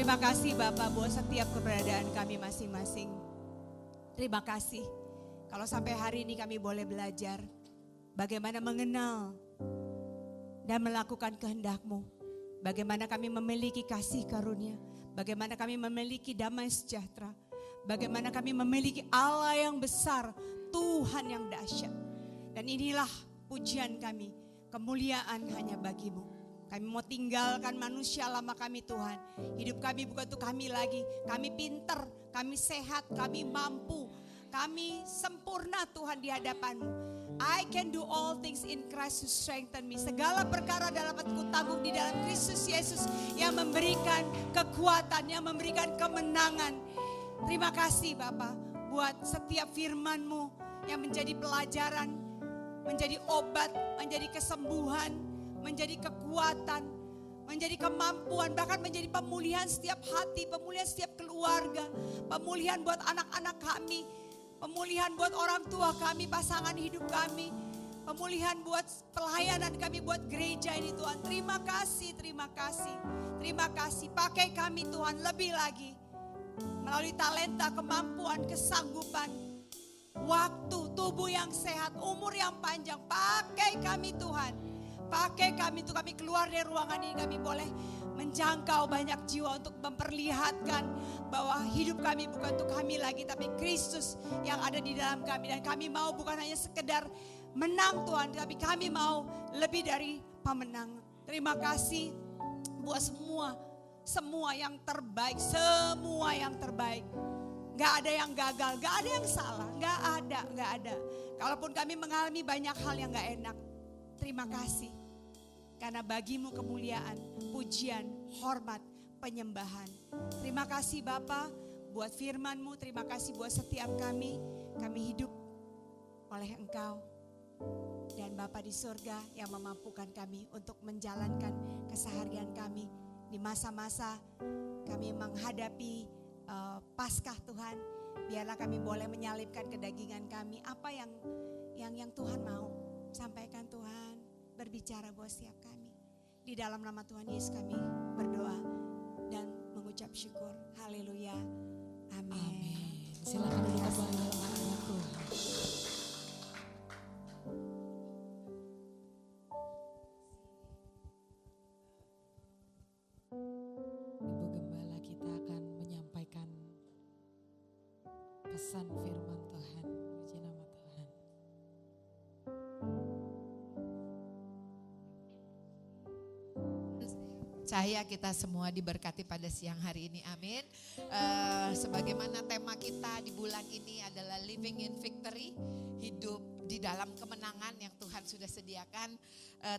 Terima kasih Bapak buat setiap keberadaan kami masing-masing. Terima kasih kalau sampai hari ini kami boleh belajar bagaimana mengenal dan melakukan kehendak-Mu. Bagaimana kami memiliki kasih karunia. Bagaimana kami memiliki damai sejahtera. Bagaimana kami memiliki Allah yang besar, Tuhan yang dahsyat. Dan inilah pujian kami, kemuliaan hanya bagi-Mu. Kami mau tinggalkan manusia lama kami Tuhan. Hidup kami bukan untuk kami lagi. Kami pinter, kami sehat, kami mampu. Kami sempurna Tuhan di hadapan-Mu. I can do all things in Christ who strengthen me. Segala perkara dapat kutanggung di dalam Kristus Yesus yang memberikan kekuatan, yang memberikan kemenangan. Terima kasih Bapak buat setiap firman-Mu yang menjadi pelajaran, menjadi obat, menjadi kesembuhan, menjadi kekuatan, menjadi kemampuan, bahkan menjadi pemulihan setiap hati, pemulihan setiap keluarga, pemulihan buat anak-anak kami, pemulihan buat orang tua kami, pasangan hidup kami, pemulihan buat pelayanan kami, buat gereja ini Tuhan. Terima kasih, terima kasih, terima kasih. Pakai kami Tuhan lebih lagi. Melalui talenta, kemampuan, kesanggupan, waktu, tubuh yang sehat, umur yang panjang. Pakai kami Tuhan. Pakai kami Tuhan, kami keluar dari ruangan ini, kami boleh menjangkau banyak jiwa untuk memperlihatkan bahwa hidup kami bukan untuk kami lagi, tapi Kristus yang ada di dalam kami. Dan kami mau bukan hanya sekedar menang Tuhan, tapi kami mau lebih dari pemenang. Terima kasih buat semua yang terbaik, semua yang terbaik. Gak ada yang gagal, gak ada yang salah, gak ada. Kalaupun kami mengalami banyak hal yang gak enak, terima kasih. Karena bagimu kemuliaan, pujian, hormat, penyembahan. Terima kasih Bapa buat firman-Mu, terima kasih buat setiap kami hidup oleh Engkau. Dan Bapa di surga yang memampukan kami untuk menjalankan keseharian kami. Di masa-masa kami menghadapi Paskah Tuhan, biarlah kami boleh menyalipkan kedagingan kami. Apa yang Tuhan mau sampaikan Tuhan, berbicara buat setiap kami. Di dalam nama Tuhan Yesus kami berdoa dan mengucap syukur. Haleluya. Amin. Silakan duduk kembali anak-anak Tuhan. Pesan firman Tuhan, puji nama Tuhan. Percaya kita semua diberkati pada siang hari ini, amin. Sebagaimana tema kita di bulan ini adalah Living in Victory, hidup di dalam kemenangan yang Tuhan sudah sediakan.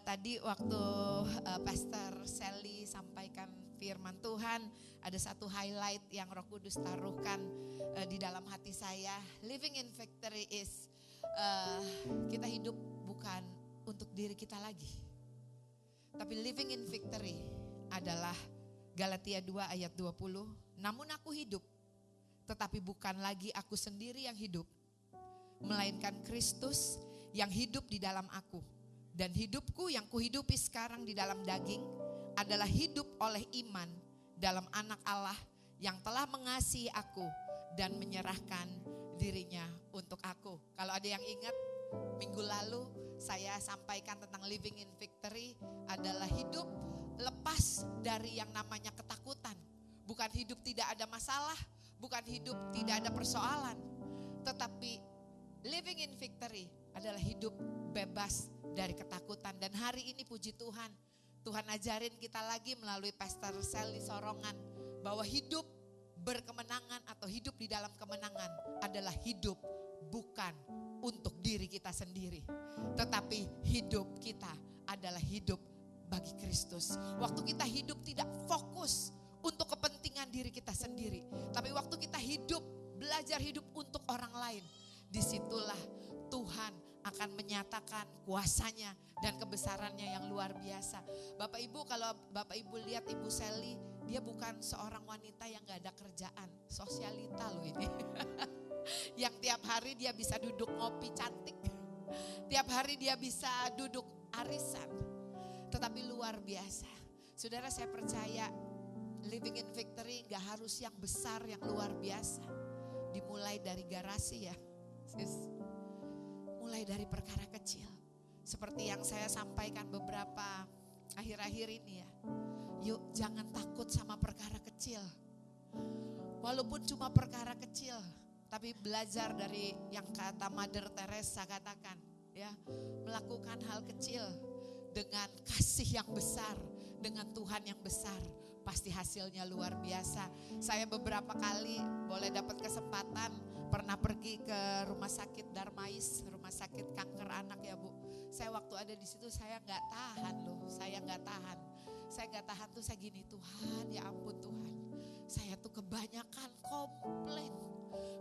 Tadi waktu Pastor Sally sampaikan firman Tuhan, ada satu highlight yang Roh Kudus taruhkan di dalam hati saya. Living in victory is kita hidup bukan untuk diri kita lagi. Tapi living in victory adalah Galatia 2 ayat 20. Namun aku hidup, tetapi bukan lagi aku sendiri yang hidup, melainkan Kristus yang hidup di dalam aku. Dan hidupku yang kuhidupi sekarang di dalam daging adalah hidup oleh iman dalam anak Allah yang telah mengasihi aku dan menyerahkan dirinya untuk aku. Kalau ada yang ingat, minggu lalu saya sampaikan tentang living in victory adalah hidup lepas dari yang namanya ketakutan. Bukan hidup tidak ada masalah, bukan hidup tidak ada persoalan. Tetapi living in victory adalah hidup bebas dari ketakutan. Dan hari ini puji Tuhan, Tuhan ajarin kita lagi melalui Pastor Sally Sorongan bahwa hidup berkemenangan atau hidup di dalam kemenangan adalah hidup bukan untuk diri kita sendiri, tetapi hidup kita adalah hidup bagi Kristus. Waktu kita hidup tidak fokus untuk kepentingan diri kita sendiri, tapi waktu kita hidup, belajar hidup untuk orang lain, disitulah Tuhan akan menyatakan kuasanya dan kebesarannya yang luar biasa. Bapak Ibu, kalau Bapak Ibu lihat Ibu Sally, dia bukan seorang wanita yang gak ada kerjaan, sosialita loh ini. Yang tiap hari dia bisa duduk ngopi cantik, tiap hari dia bisa duduk arisan, tetapi luar biasa. Saudara, saya percaya Living in victory gak harus yang besar, yang luar biasa. Dimulai dari garasi ya, sis. Mulai dari perkara kecil. Seperti yang saya sampaikan beberapa akhir-akhir ini ya. Yuk jangan takut sama perkara kecil. Walaupun cuma perkara kecil, tapi belajar dari yang kata Mother Teresa katakan ya, melakukan hal kecil dengan kasih yang besar, dengan Tuhan yang besar, pasti hasilnya luar biasa. Saya beberapa kali boleh dapat kesempatan pernah pergi ke rumah sakit Darmais, rumah sakit kanker anak ya Bu. Saya waktu ada di situ saya nggak tahan loh, saya nggak tahan tuh saya gini, Tuhan ya ampun Tuhan, saya tuh kebanyakan komplain,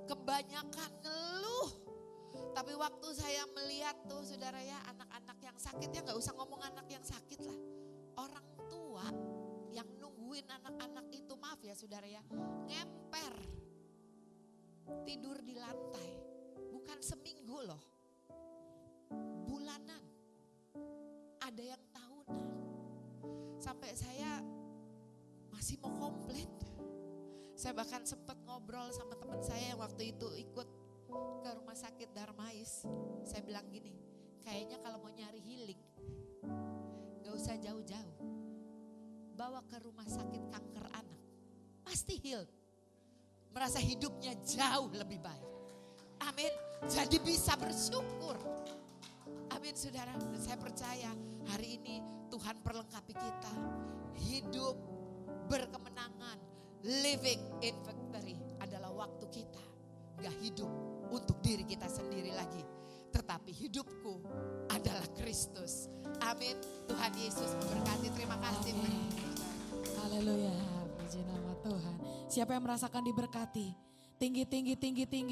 kebanyakan ngeluh. Tapi waktu saya melihat tuh saudara ya, anak-anak yang sakit ya, nggak usah ngomong anak yang sakit lah, orang tua yang nungguin anak-anak itu, maaf ya saudara ya, ngemper, tidur di lantai, bukan seminggu loh, bulanan, ada yang tahunan. Sampai saya masih mau komplain. Saya bahkan sempat ngobrol sama teman saya yang waktu itu ikut ke rumah sakit Darmais. Saya bilang gini, kayaknya kalau mau nyari healing, gak usah jauh-jauh, bawa ke rumah sakit kanker anak, pasti healed. Merasa hidupnya jauh lebih baik. Amin. Jadi bisa bersyukur. Amin saudara. Dan saya percaya hari ini Tuhan perlengkapi kita. Hidup berkemenangan. Living in victory adalah waktu kita. Gak hidup untuk diri kita sendiri lagi. Tetapi hidupku adalah Kristus. Amin. Tuhan Yesus memberkati. Terima kasih. Haleluya. Puji nama Tuhan. Siapa yang merasakan diberkati? Tinggi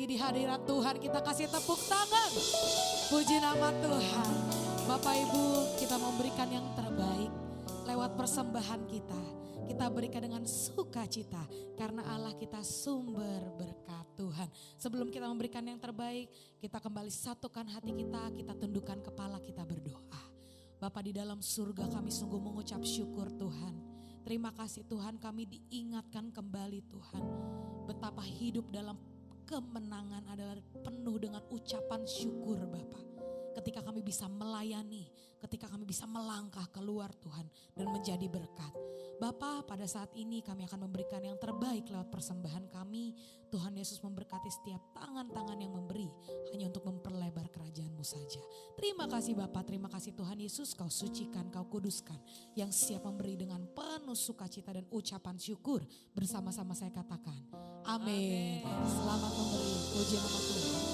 di hadirat Tuhan, kita kasih tepuk tangan. Puji nama Tuhan. Bapak Ibu, kita memberikan yang terbaik lewat persembahan kita. Kita berikan dengan sukacita karena Allah kita sumber berkat Tuhan. Sebelum kita memberikan yang terbaik, kita kembali satukan hati kita tundukkan kepala, kita berdoa. Bapa di dalam surga, kami sungguh mengucap syukur Tuhan. Terima kasih Tuhan, kami diingatkan kembali Tuhan, betapa hidup dalam kemenangan adalah penuh dengan ucapan syukur Bapa. Ketika kami bisa melayani, ketika kami bisa melangkah keluar Tuhan dan menjadi berkat. Bapa, pada saat ini kami akan memberikan yang terbaik lewat persembahan kami. Tuhan Yesus memberkati setiap tangan-tangan yang memberi hanya untuk memperlebar kerajaan-Mu saja. Terima kasih Bapa, terima kasih Tuhan Yesus, Kau sucikan, Kau kuduskan. Yang siap memberi dengan penuh sukacita dan ucapan syukur. Bersama-sama saya katakan, amin. Selamat memberi, puji nama Tuhan.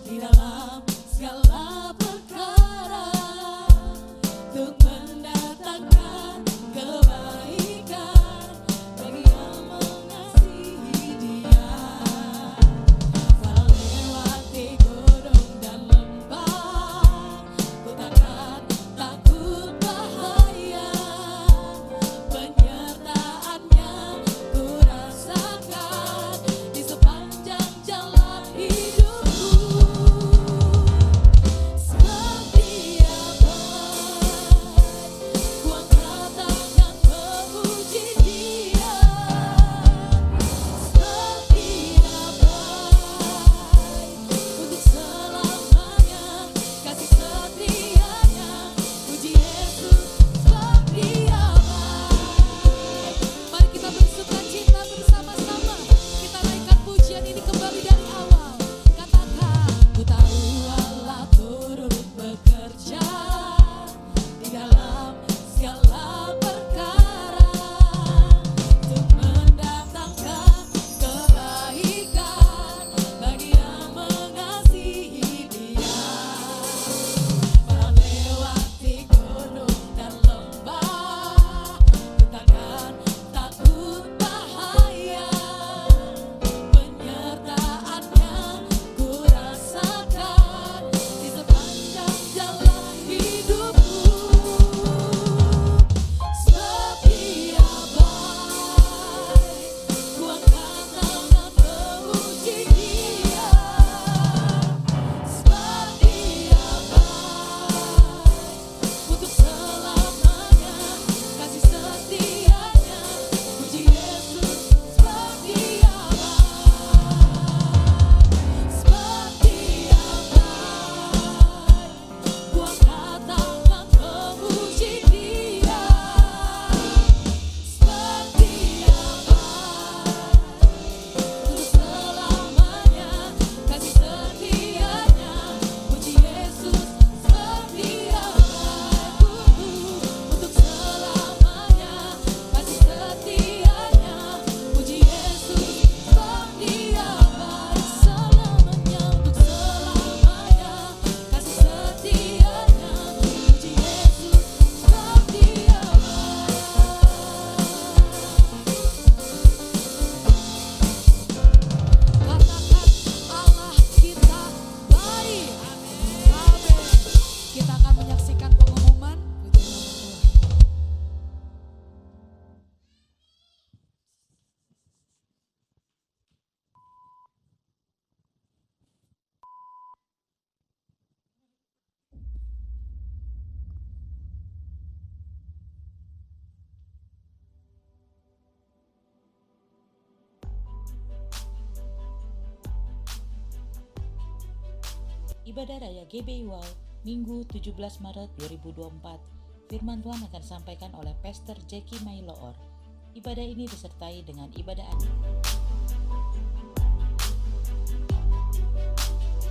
Di dalam segala perkara Ibadah Raya GBI Wow, Minggu 17 Maret 2024. Firman Tuhan akan disampaikan oleh Pastor Jackie Mailoor. Ibadah ini disertai dengan ibadah anak.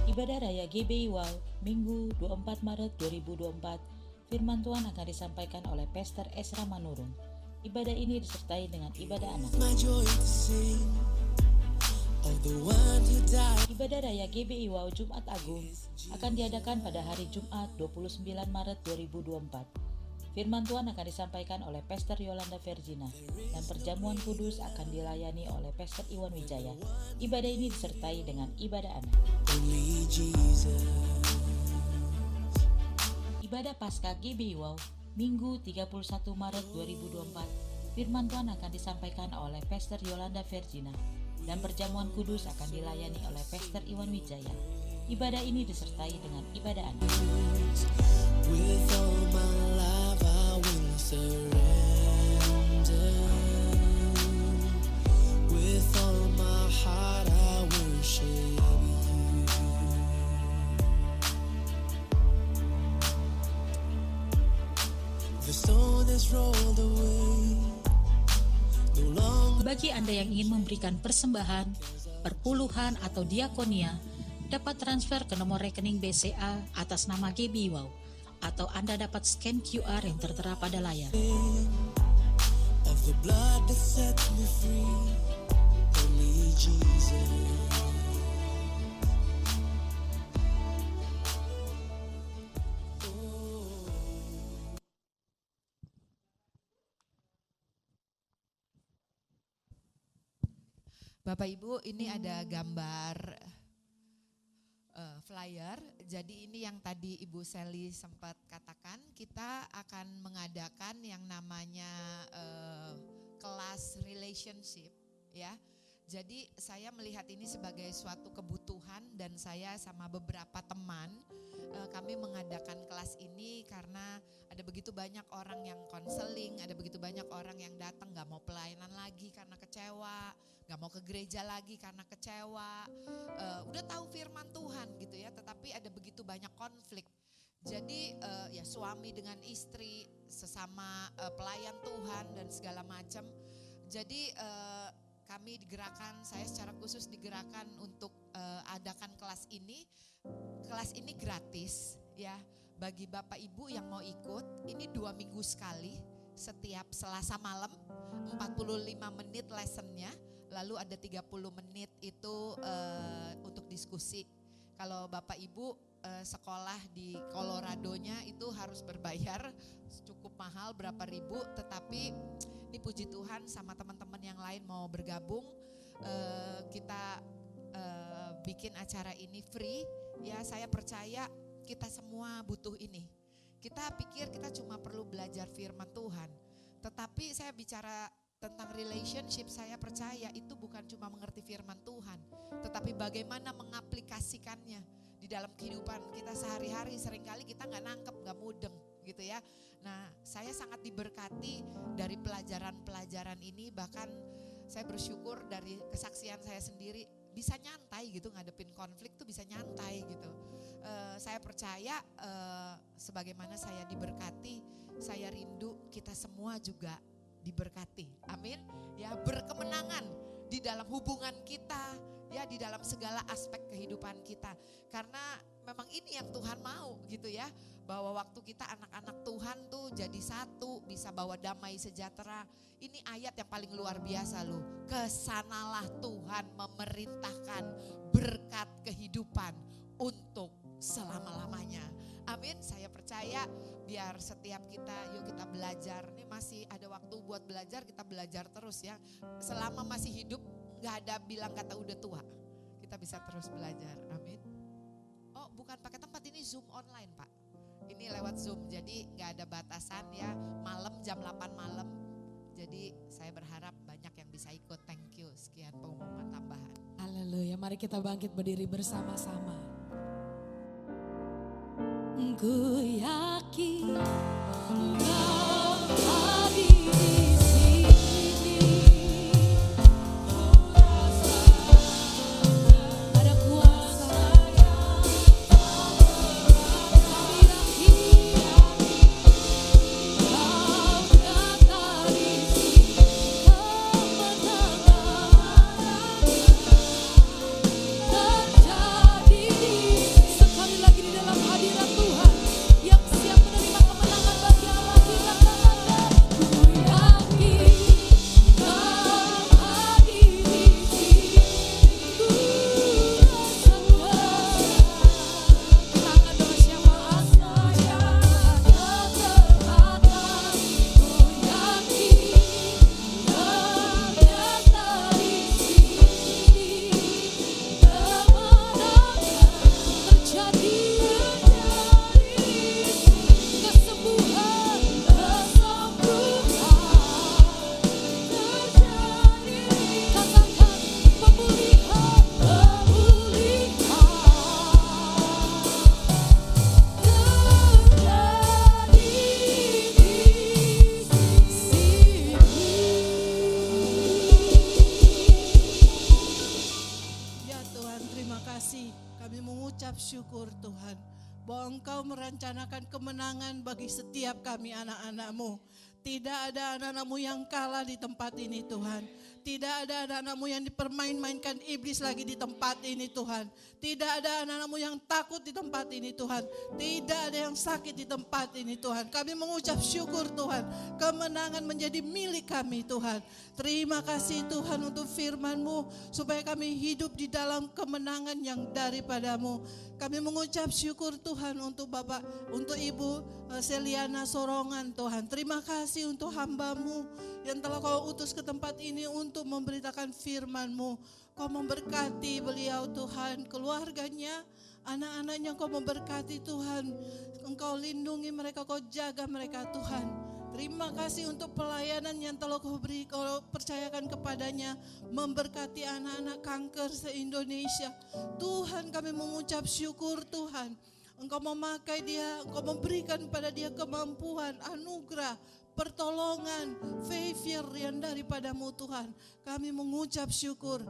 Ibadah Raya GBI Wow, Minggu 24 Maret 2024. Firman Tuhan akan disampaikan oleh Pastor Esra Manurung. Ibadah ini disertai dengan ibadah anak. Ibadah Raya GBI Wow Jumat Agung akan diadakan pada hari Jumat 29 Maret 2024. Firman Tuhan akan disampaikan oleh Pastor Yolanda Vergina dan perjamuan kudus akan dilayani oleh Pastor Iwan Wijaya. Ibadah ini disertai dengan ibadah anak. Ibadah Paskah GBI Wow Minggu 31 Maret 2024. Firman Tuhan akan disampaikan oleh Pastor Yolanda Vergina dan perjamuan kudus akan dilayani oleh Pastor Iwan Wijaya. Ibadah ini disertai dengan ibadah anak. With all my life I will surrender. With all my heart I worship you. The stone is rolled away. Bagi Anda yang ingin memberikan persembahan, perpuluhan atau diakonia, dapat transfer ke nomor rekening BCA atas nama GBI Wow, atau Anda dapat scan QR yang tertera pada layar. Of the blood that set me free, only Jesus. Bapak Ibu, ini ada gambar flyer. Jadi ini yang tadi Ibu Sally sempat katakan, kita akan mengadakan yang namanya kelas relationship, ya. Jadi saya melihat ini sebagai suatu kebutuhan dan saya sama beberapa teman kami mengadakan kelas ini karena ada begitu banyak orang yang konseling, ada begitu banyak orang yang datang gak mau pelayanan lagi karena kecewa, gak mau ke gereja lagi karena kecewa, udah tahu firman Tuhan gitu ya, tetapi ada begitu banyak konflik. Jadi ya suami dengan istri, sesama pelayan Tuhan dan segala macam. Jadi kami digerakkan, saya secara khusus digerakkan untuk adakan kelas ini. Kelas ini gratis ya bagi Bapak Ibu yang mau ikut. Ini 2 minggu sekali, setiap Selasa malam 45 menit lessonnya. Lalu ada 30 menit itu untuk diskusi. Kalau Bapak Ibu sekolah di Colorado-nya itu harus berbayar cukup mahal berapa ribu, tetapi ini puji Tuhan sama teman-teman yang lain mau bergabung, kita bikin acara ini free. Ya, saya percaya kita semua butuh ini. Kita pikir kita cuma perlu belajar firman Tuhan, tetapi saya bicara tentang relationship, saya percaya itu bukan cuma mengerti firman Tuhan, tetapi bagaimana mengaplikasikannya di dalam kehidupan kita sehari-hari. Seringkali kita gak nangkep, gak mudeng gitu ya. Nah, saya sangat diberkati dari pelajaran-pelajaran ini. Bahkan saya bersyukur dari kesaksian saya sendiri bisa nyantai gitu, ngadepin konflik tuh bisa nyantai gitu. Saya percaya sebagaimana saya diberkati, saya rindu kita semua juga diberkati. Amin. Ya, berkemenangan di dalam hubungan kita, ya di dalam segala aspek kehidupan kita. Karena memang ini yang Tuhan mau gitu ya. Bahwa waktu kita anak-anak Tuhan tuh jadi satu, bisa bawa damai sejahtera. Ini ayat yang paling luar biasa loh. Kesanalah Tuhan memerintahkan berkat kehidupan untuk selama-lamanya. Amin. Saya percaya biar setiap kita, yuk kita belajar. Ini masih ada waktu buat belajar, kita belajar terus ya. Selama masih hidup gak ada bilang kata udah tua. Kita bisa terus belajar. Amin. Oh, bukan pakai tempat, ini Zoom online Pak. Ini lewat Zoom, jadi gak ada batasan ya. Malam jam 8 malam. Jadi saya berharap banyak yang bisa ikut. Thank you. Sekian pengumuman tambahan. Haleluya, mari kita bangkit berdiri bersama-sama. Ku yakin Engkau hadir di sini. Ada kuasa yang kasih, kami mengucap syukur Tuhan, bahwa Engkau merencanakan kemenangan bagi setiap kami anak-anak-Mu. Tidak ada anak-anak-Mu yang kalah di tempat ini Tuhan. Tidak ada anak-anak-Mu yang dipermain-mainkan iblis lagi di tempat ini Tuhan. Tidak ada anak-anak-Mu yang takut di tempat ini Tuhan. Tidak ada yang sakit di tempat ini Tuhan. Kami mengucap syukur Tuhan. Kemenangan menjadi milik kami Tuhan. Terima kasih Tuhan untuk firman-Mu. Supaya kami hidup di dalam kemenangan yang daripada-Mu. Kami mengucap syukur Tuhan untuk Bapak, untuk Ibu Seliana Sorongan Tuhan. Terima kasih untuk hamba-Mu yang telah Kau utus ke tempat ini untuk memberitakan firman-Mu. Kau memberkati beliau Tuhan, keluarganya, anak-anaknya Kau memberkati Tuhan. Engkau lindungi mereka, Kau jaga mereka Tuhan. Terima kasih untuk pelayanan yang telah Kau beri, Kau percayakan kepadanya, memberkati anak-anak kanker se-Indonesia. Tuhan, kami mengucap syukur Tuhan. Engkau memakai dia, Engkau memberikan pada dia kemampuan, anugerah, pertolongan, favor yang daripada-Mu Tuhan. Kami mengucap syukur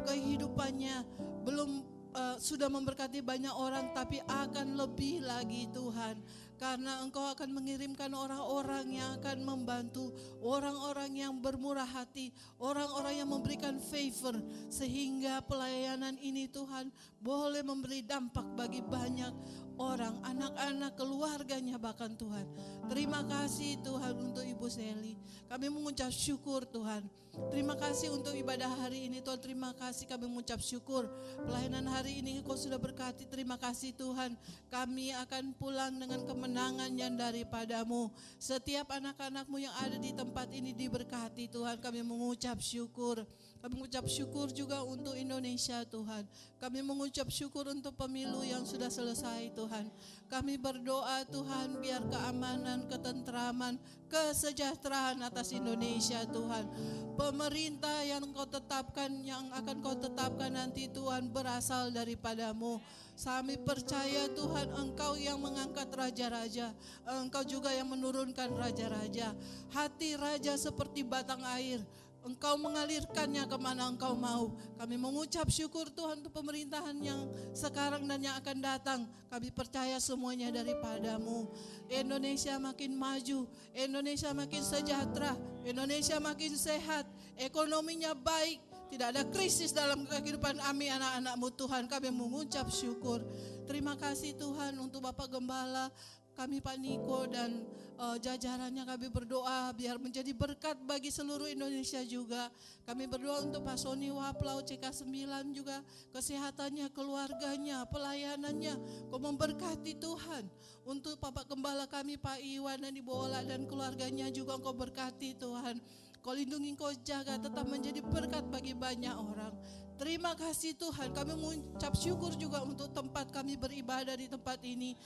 kehidupannya belum sudah memberkati banyak orang, tapi akan lebih lagi Tuhan. Karena Engkau akan mengirimkan orang-orang yang akan membantu, orang-orang yang bermurah hati, orang-orang yang memberikan favor, sehingga pelayanan ini Tuhan boleh memberi dampak bagi banyak orang, anak-anak, keluarganya bahkan Tuhan. Terima kasih Tuhan untuk Ibu Seli. Kami mengucap syukur Tuhan. Terima kasih untuk ibadah hari ini Tuhan. Terima kasih, kami mengucap syukur. Pelayanan hari ini Kau sudah berkati. Terima kasih Tuhan. Kami akan pulang dengan kemenangan yang daripada-Mu. Setiap anak-anak-Mu yang ada di tempat ini diberkati Tuhan. Kami mengucap syukur. Kami mengucap syukur juga untuk Indonesia Tuhan. Kami mengucap syukur untuk pemilu yang sudah selesai Tuhan. Kami berdoa Tuhan biar keamanan, ketentraman, kesejahteraan atas Indonesia Tuhan. Pemerintah yang Kau tetapkan, yang akan Kau tetapkan nanti Tuhan berasal daripada-Mu. Kami percaya Tuhan Engkau yang mengangkat raja-raja, Engkau juga yang menurunkan raja-raja. Hati raja seperti batang air, Engkau mengalirkannya kemana Engkau mau. Kami mengucap syukur Tuhan untuk pemerintahan yang sekarang dan yang akan datang. Kami percaya semuanya daripada-Mu. Indonesia makin maju, Indonesia makin sejahtera, Indonesia makin sehat, ekonominya baik. Tidak ada krisis dalam kehidupan kami anak-anak-Mu Tuhan. Kami mengucap syukur. Terima kasih Tuhan untuk Bapak Gembala, kami Pak Niko dan jajarannya, kami berdoa biar menjadi berkat bagi seluruh Indonesia juga. Kami berdoa untuk Pak Sony Waplau CK9 juga, kesehatannya, keluarganya, pelayanannya. Kau memberkati Tuhan. Untuk Bapak Gembala kami Pak Iwan dan Ibu Ola dan keluarganya juga Kau berkati Tuhan. Kau lindungi, Kau jaga, tetap menjadi berkat bagi banyak orang. Terima kasih Tuhan. Kami mengucap syukur juga untuk tempat kami beribadah di tempat ini,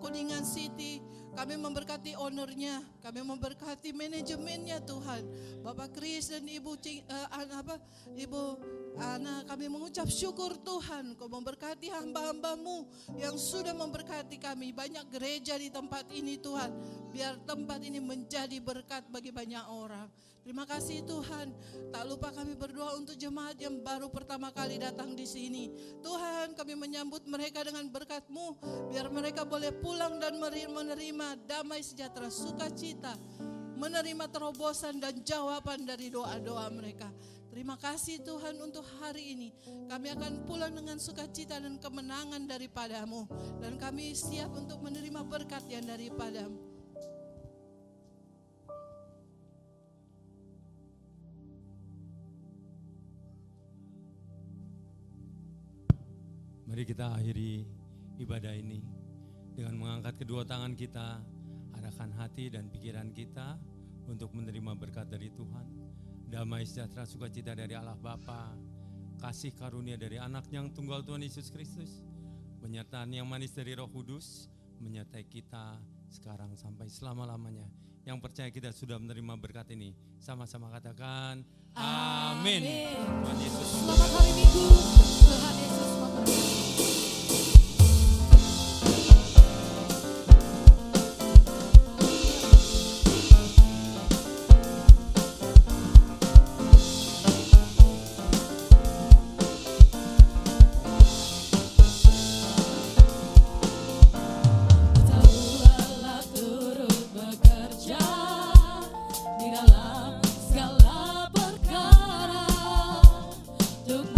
Kuningan City. Kami memberkati ownernya, kami memberkati manajemennya Tuhan, Bapak Kris dan Ibu Ana. Kami mengucap syukur Tuhan. Kau memberkati hamba-hamba-Mu yang sudah memberkati kami. Banyak gereja di tempat ini Tuhan, biar tempat ini menjadi berkat bagi banyak orang. Terima kasih Tuhan. Tak lupa kami berdoa untuk jemaat yang baru pertama kali datang di sini. Tuhan, kami menyambut mereka dengan berkat-Mu, biar mereka boleh pulang dan menerima damai sejahtera, sukacita, menerima terobosan dan jawaban dari doa-doa mereka. Terima kasih Tuhan untuk hari ini. Kami akan pulang dengan sukacita dan kemenangan daripada-Mu. Dan kami siap untuk menerima berkat yang daripada-Mu. Mari kita akhiri ibadah ini dengan mengangkat kedua tangan kita, arahkan hati dan pikiran kita untuk menerima berkat dari Tuhan. Damai sejahtera sukacita dari Allah Bapa, kasih karunia dari Anak yang tunggal Tuhan Yesus Kristus, penyertaan yang manis dari Roh Kudus menyertai kita sekarang sampai selama-lamanya. Yang percaya kita sudah menerima berkat ini, sama-sama katakan amin. Tuhan Yesus. Selamat hari Minggu. Tuhan Yesus memberkati. Untuk